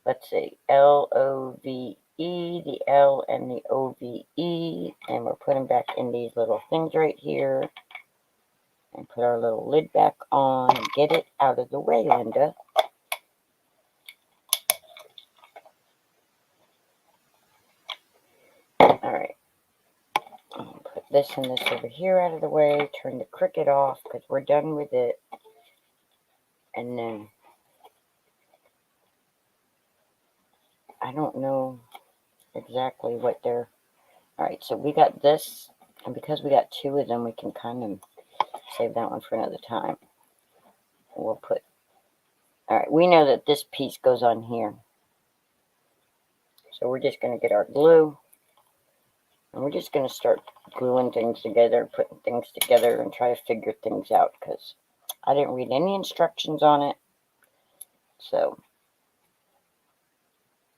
Speaker 1: Let's see. L-O-V-E, the L and the O-V-E. And we're putting back in these little things right here. And put our little lid back on. And get it out of the way, Linda. Alright. Put this and this over here out of the way. Turn the Cricut off because we're done with it. And then I don't know exactly what they're... Alright, so we got this. And because we got two of them, we can kind of save that one for another time. We'll put... Alright, we know that this piece goes on here. So we're just going to get our glue. And we're just going to start gluing things together, putting things together, and try to figure things out. Because I didn't read any instructions on it. So...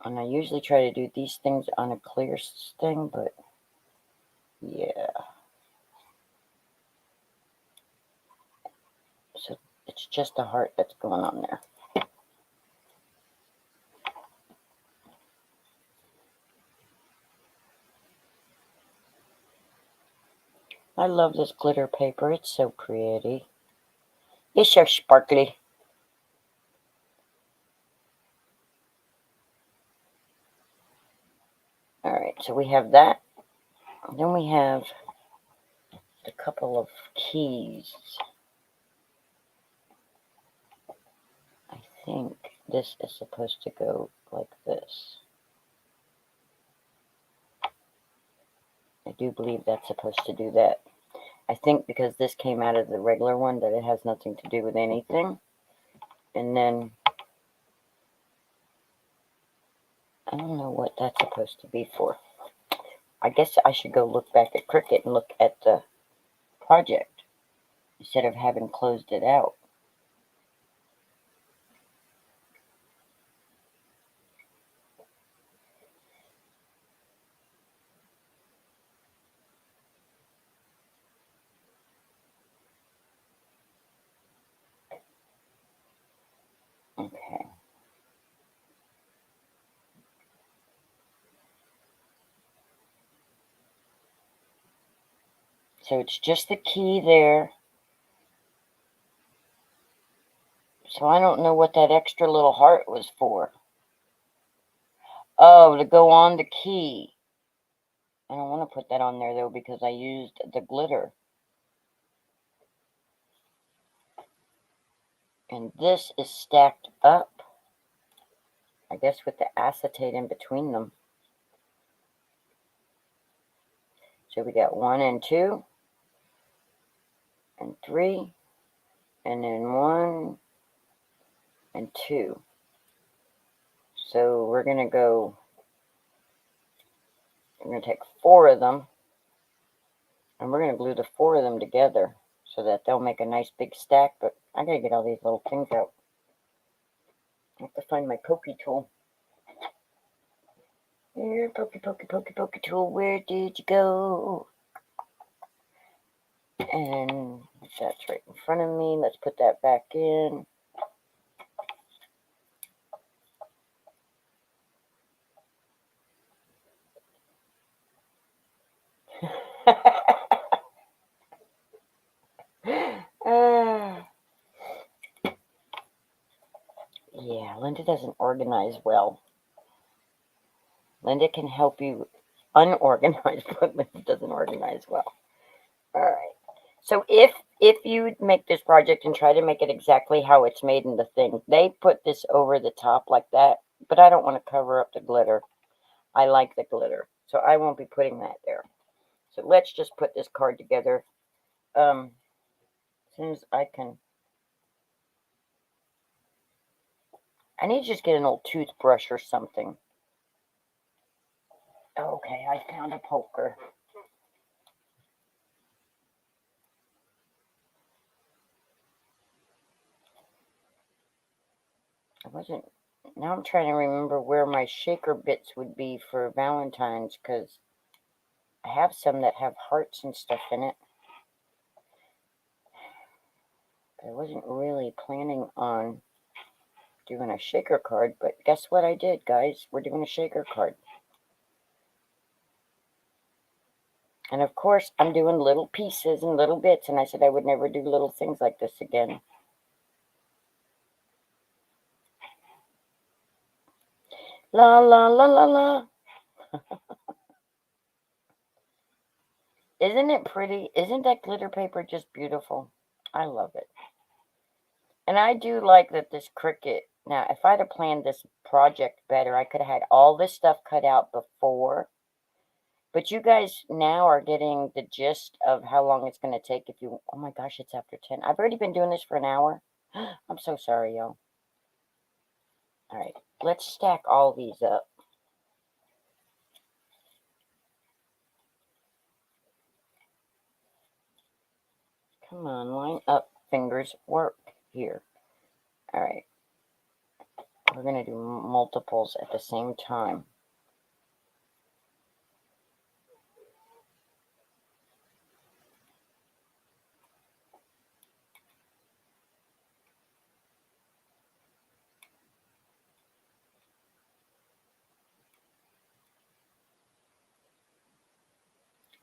Speaker 1: And I usually try to do these things on a clear thing, but yeah. So it's just a heart that's going on there. I love this glitter paper. It's so pretty. It's so sparkly. Alright, so we have that. And then we have a couple of keys. I think this is supposed to go like this. I do believe that's supposed to do that. I think because this came out of the regular one that it has nothing to do with anything. And then I don't know what that's supposed to be for. I guess I should go look back at Cricut and look at the project instead of having closed it out. Okay. So it's just the key there. So I don't know what that extra little heart was for. Oh, to go on the key. I don't want to put that on there though because I used the glitter. And this is stacked up, I guess, with the acetate in between them. So we got 1 and 2 and 3 and then 1 and 2. So we're going to take 4 of them and we're going to glue the 4 of them together so that they'll make a nice big stack. But I got to get all these little things out. I have to find my pokey tool. Here, pokey tool, where did you go? And that's right in front of me. Let's put that back in. Yeah, Linda doesn't organize well. Linda can help you unorganize, but Linda doesn't organize well. All right. So if you make this project and try to make it exactly how it's made in the thing, they put this over the top like that, but I don't want to cover up the glitter. I like the glitter, so I won't be putting that there. So let's just put this card together. As soon as I can. I need to just get an old toothbrush or something. Okay, I found a poker. Now I'm trying to remember where my shaker bits would be for Valentine's, because I have some that have hearts and stuff in it. I wasn't really planning on doing a shaker card, but guess what I did, guys? We're doing a shaker card. And of course, I'm doing little pieces and little bits, and I said I would never do little things like this again. La, la, la, la, la. Isn't it pretty? Isn't that glitter paper just beautiful? I love it. And I do like that this Cricut. Now, if I'd have planned this project better, I could have had all this stuff cut out before. But you guys now are getting the gist of how long it's going to take if you... Oh my gosh, it's after 10. I've already been doing this for an hour. I'm so sorry, y'all. All right, let's stack all these up. Come on, line up, fingers, work here. All right. We're going to do multiples at the same time.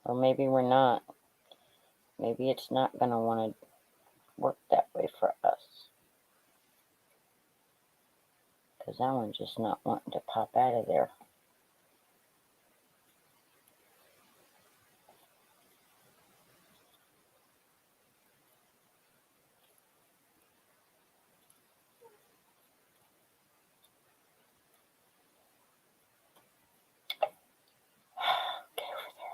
Speaker 1: Or maybe we're not. Maybe it's not going to want to work that way for us. Because that one's just not wanting to pop out of there. Get over there.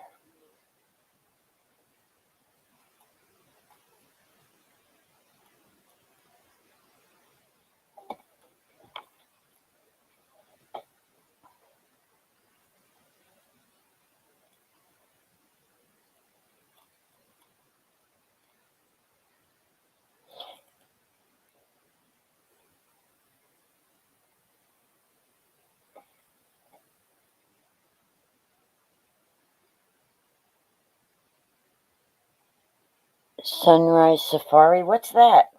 Speaker 1: Sunrise Safari, what's that?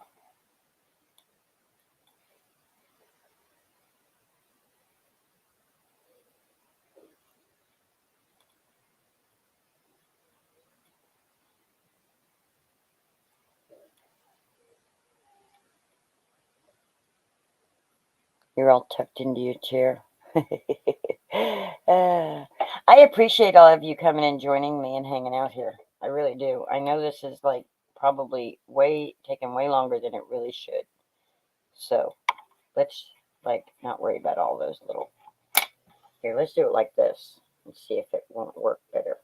Speaker 1: You're all tucked into your chair. I appreciate all of you coming and joining me and hanging out here. I really do. I know this is like probably taking way longer than it really should. So let's like not worry about all those little. Here, let's do it like this and see if it won't work better.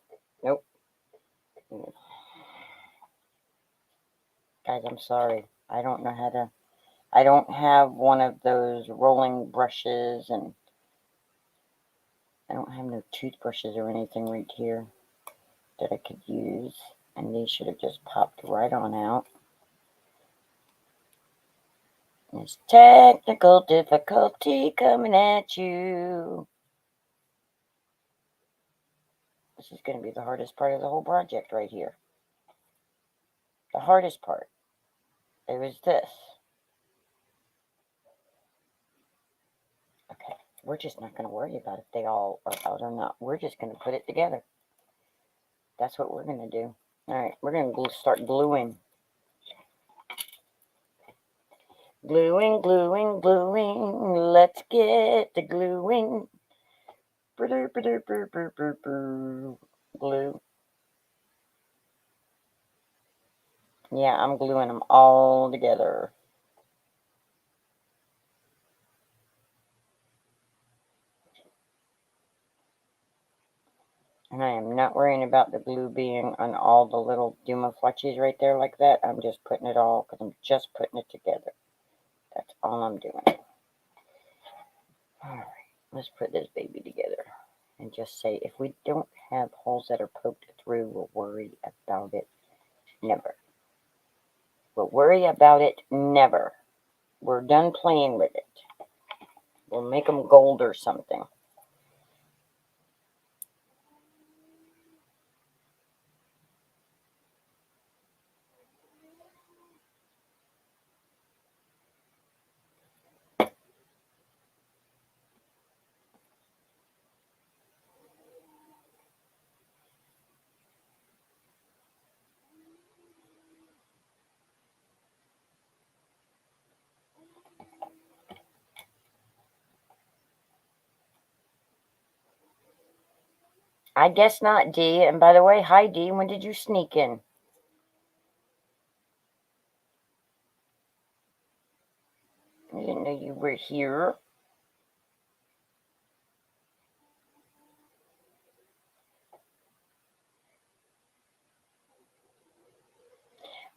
Speaker 1: Nope. Guys, I'm sorry. I don't know how to. I don't have one of those rolling brushes, and I don't have no toothbrushes or anything right here that I could use. And these should have just popped right on out. There's technical difficulty coming at you. This is going to be the hardest part of the whole project right here. The hardest part. It was this. Okay, we're just not going to worry about if they all are out or not. We're just going to put it together. That's what we're going to do. Alright, we're going to start gluing. Gluing, gluing, gluing. Let's get the gluing. Glue. Yeah, I'm gluing them all together. And I am not worrying about the glue being on all the little Duma flutchies right there like that. I'm just putting it all, because I'm just putting it together. That's all I'm doing. Alright, let's put this baby together. And just say, if we don't have holes that are poked through, we'll worry about it never. We'll worry about it never. We're done playing with it. We'll make them gold or something. I guess not, Dee. And by the way, hi, Dee. When did you sneak in? I didn't know you were here.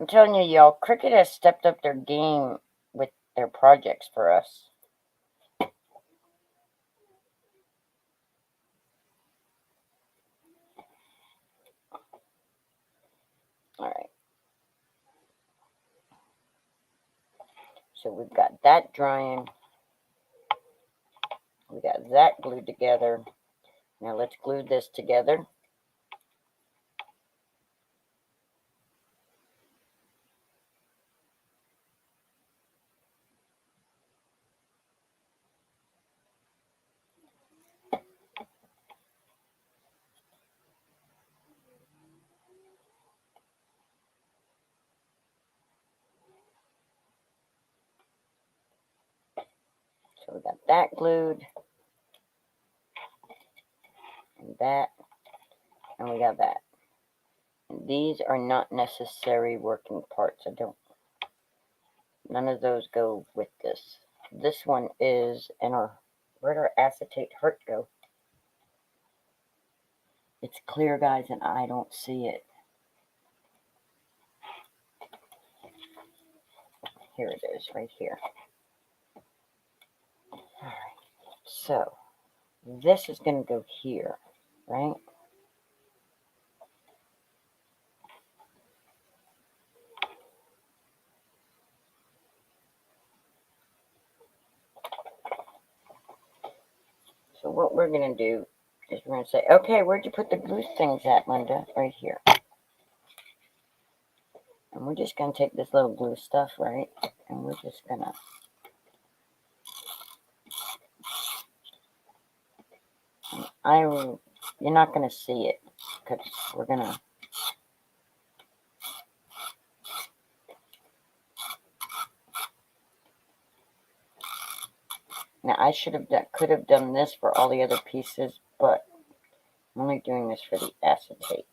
Speaker 1: I'm telling you, y'all, Cricut has stepped up their game with their projects for us. All right. So we've got that drying. We got that glued together. Now let's glue this together. So we got that glued. And that. And we got that. And these are not necessary working parts. None of those go with this. This one is, and where'd our acetate heart go? It's clear, guys, and I don't see it. Here it is, right here. Alright, so this is going to go here, right? So what we're going to do is we're going to say, okay, where'd you put the glue things at, Linda? Right here. And we're just going to take this little glue stuff, right? And we're just going to you're not going to see it because we're going to Now I could have done this for all the other pieces, but I'm only doing this for the acetate.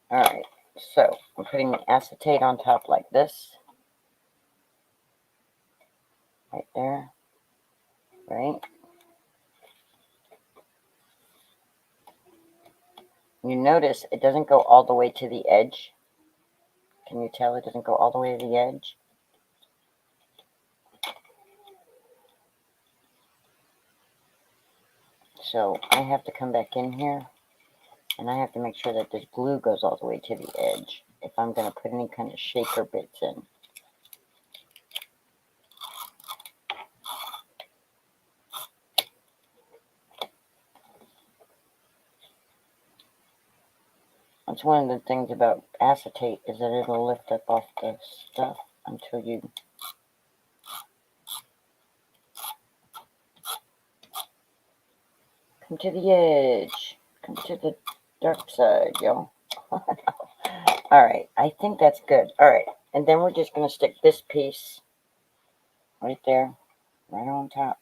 Speaker 1: Alright, so I'm putting the acetate on top like this. Right there. Right? You notice it doesn't go all the way to the edge. Can you tell it doesn't go all the way to the edge? So I have to come back in here, and I have to make sure that this glue goes all the way to the edge if I'm going to put any kind of shaker bits in. That's one of the things about acetate, is that it'll lift up off the stuff until you come to the edge. Come to the dark side, yo. Alright, I think that's good. Alright, and then we're just going to stick this piece right there, right on top.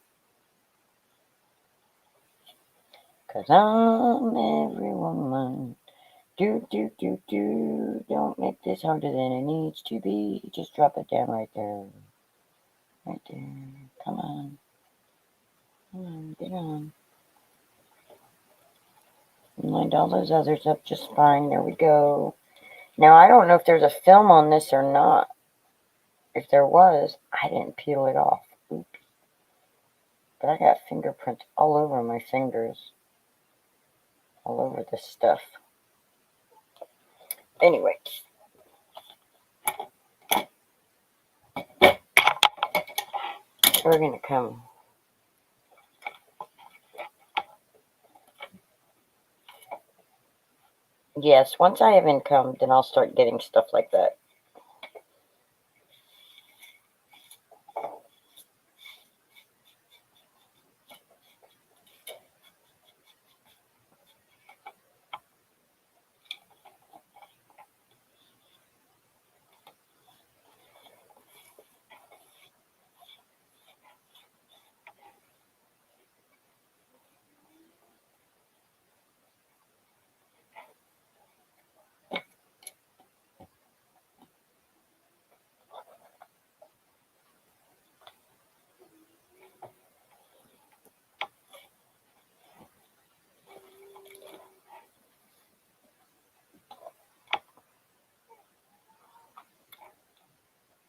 Speaker 1: Cause I'm every woman. Do, do, do, do. Don't make this harder than it needs to be. Just drop it down right there. Right there. Come on. Come on, get on. Lined all those others up just fine. There we go. Now, I don't know if there's a film on this or not. If there was, I didn't peel it off. Oops. But I got fingerprints all over my fingers. All over this stuff. Anyway. We're going to come. Yes, once I have income, then I'll start getting stuff like that.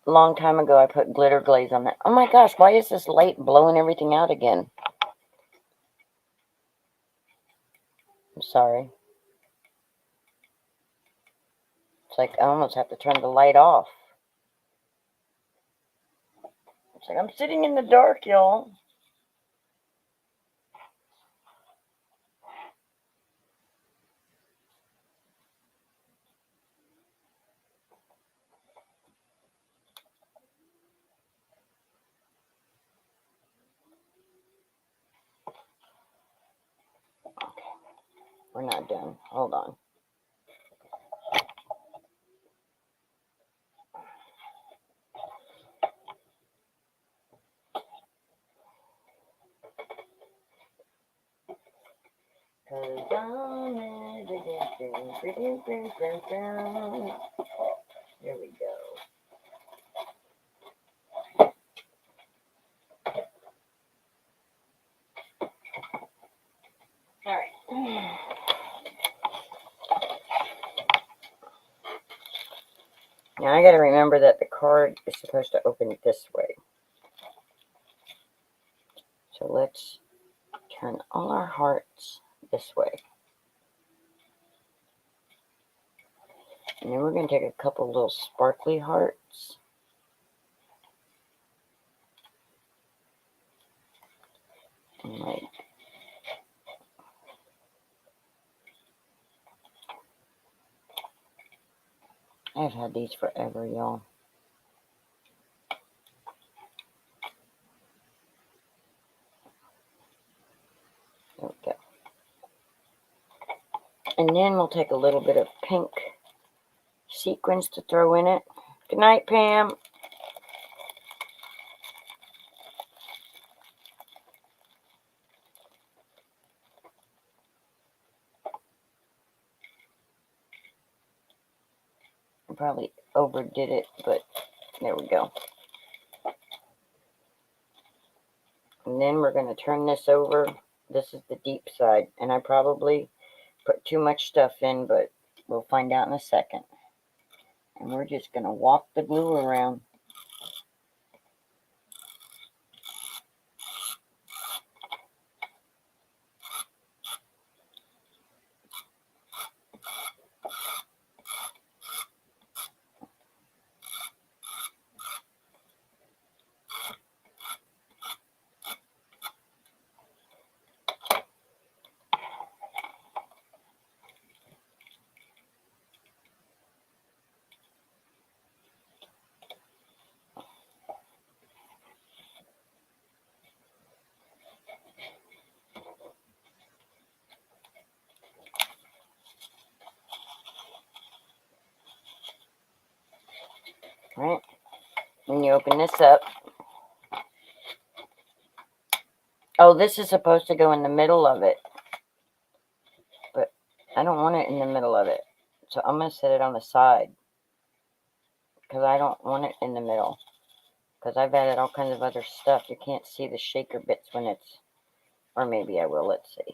Speaker 1: A long time ago, I put glitter glaze on that. Oh my gosh, why is this light blowing everything out again? I'm sorry. It's like I almost have to turn the light off. It's like I'm sitting in the dark, y'all. Okay, we're not done. Hold on. There we go. All right. Now I got to remember that the card is supposed to open this way. So let's turn all our hearts this way. And then we're going to take a couple little sparkly hearts. And like, I've had these forever, y'all. There we go. And then we'll take a little bit of pink sequins to throw in it. Good night, Pam. I probably overdid it, but there we go. And then we're going to turn this over. This is the deep side, and I probably put too much stuff in, but we'll find out in a second. And we're just going to walk the glue around. Right? When you open this up. Oh, this is supposed to go in the middle of it. But I don't want it in the middle of it. So I'm going to set it on the side. Because I don't want it in the middle. Because I've added all kinds of other stuff. You can't see the shaker bits when it's... Or maybe I will. Let's see.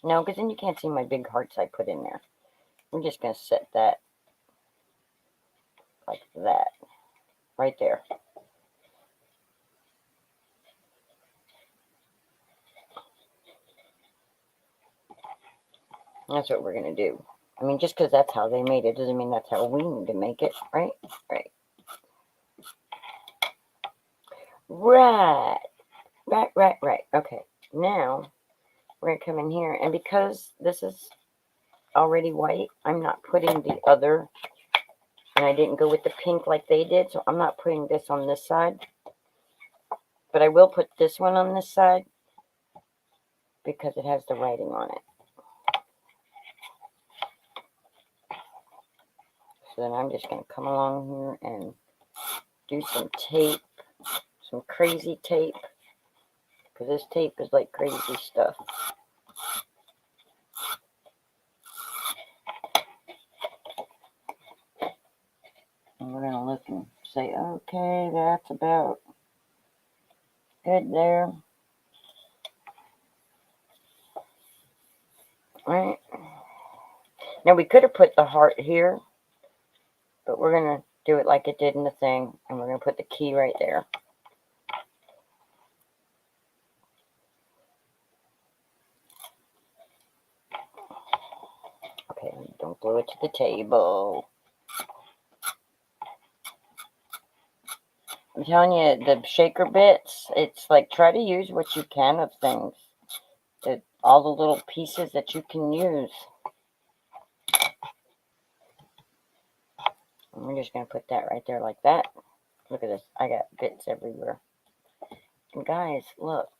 Speaker 1: No, because then you can't see my big hearts I put in there. I'm just going to set that like that. Right there. That's what we're going to do. I mean, just because that's how they made it doesn't mean that's how we need to make it, right? Right. Right. Okay. Now, we're going to come in here. And because this is already white, I'm not putting the other... And I didn't go with the pink like they did, so I'm not putting this on this side. But I will put this one on this side because it has the writing on it. So then I'm just going to come along here and do some tape, some crazy tape, because this tape is like crazy stuff. And we're going to look and say, okay, that's about good there. Right. Now we could have put the heart here, but we're going to do it like it did in the thing, and we're going to put the key right there. Okay, don't glue it to the table. I'm telling you, the shaker bits, it's like try to use what you can of things. All the little pieces that you can use. And we're just going to put that right there like that. Look at this. I got bits everywhere. And guys, look.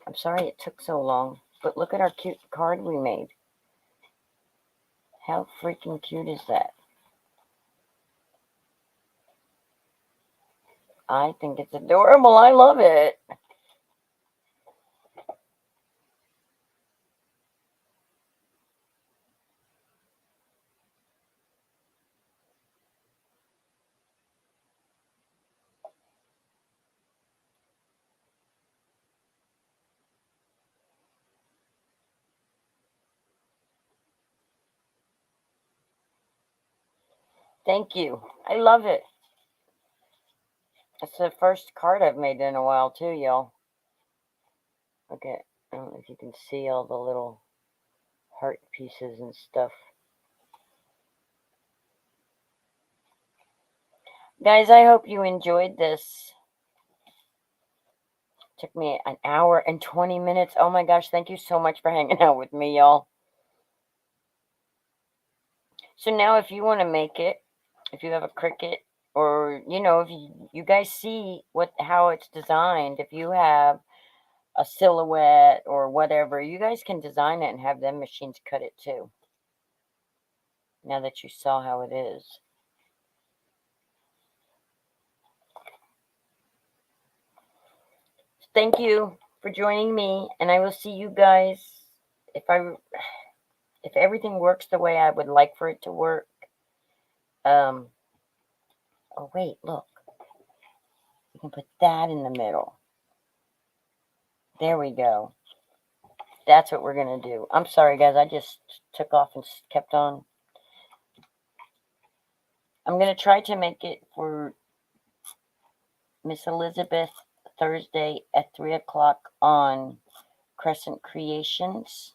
Speaker 1: I'm sorry it took so long, but look at our cute card we made. How freaking cute is that? I think it's adorable. I love it. Thank you. I love it. It's the first card I've made in a while too, y'all. Okay, I don't know if you can see all the little heart pieces and stuff. Guys, I hope you enjoyed this. Took me an hour and 20 minutes. Oh my gosh, thank you so much for hanging out with me, y'all. So now if you want to make it, if you have a Cricut, or, you know, if you guys see how it's designed, if you have a silhouette or whatever, you guys can design it and have them machines cut it too. Now that you saw how it is. Thank you for joining me, and I will see you guys if everything works the way I would like for it to work. Oh, wait, look. You can put that in the middle. There we go. That's what we're going to do. I'm sorry, guys. I just took off and kept on. I'm going to try to make it for Miss Elizabeth Thursday at 3 o'clock on Crescent Creations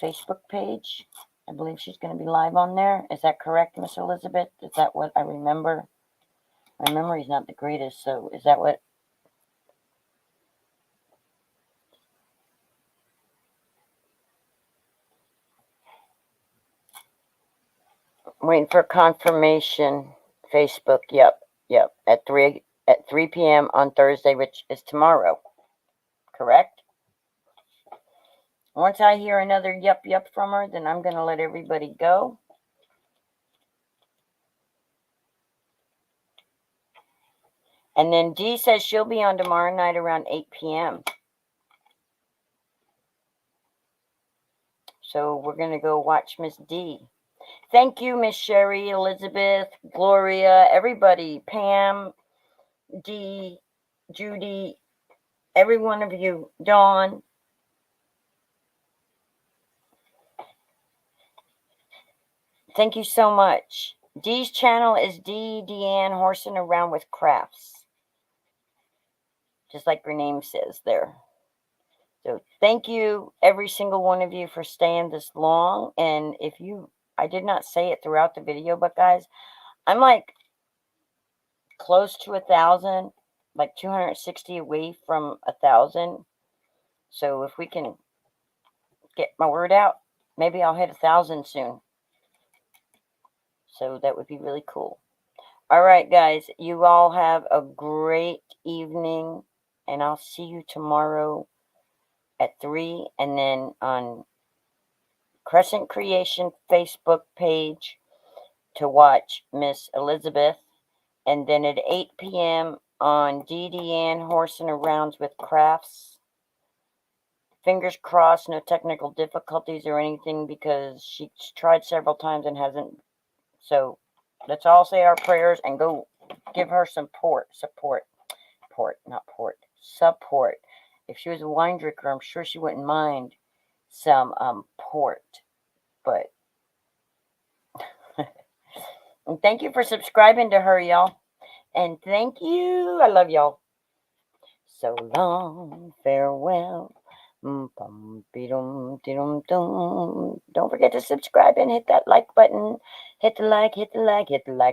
Speaker 1: Facebook page. I believe she's going to be live on there. Is that correct, Miss Elizabeth? Is that what I remember? My memory's not the greatest, so is that what? Waiting for confirmation. Facebook. Yep. At 3 p.m. on Thursday, which is tomorrow. Correct? Once I hear another yup from her, then I'm going to let everybody go. And then Dee says she'll be on tomorrow night around 8 p.m. So we're going to go watch Miss D. Thank you, Miss Sherry, Elizabeth, Gloria, everybody, Pam, Dee, Judy, every one of you, Dawn. Thank you so much. Dee's channel is Deanne Horsing Around with Crafts. Just like her name says there. So thank you, every single one of you, for staying this long. And if you, I did not say it throughout the video, but guys, I'm like close to 1,000, like 260 away from 1,000. So if we can get my word out, maybe I'll hit 1,000 soon. So that would be really cool. All right, guys, you all have a great evening, and I'll see you tomorrow at 3, and then on Crescent Creation Facebook page to watch Miss Elizabeth, and then at 8 p.m. on Deanne Horsing Around with Crafts. Fingers crossed, no technical difficulties or anything, because she's tried several times and hasn't. So let's all say our prayers and go give her some support. If she was a wine drinker, I'm sure she wouldn't mind some port. But and thank you for subscribing to her, y'all. And thank you. I love y'all. So long, farewell. Don't forget to subscribe and hit that like button. Hit the like, hit the like, hit the like.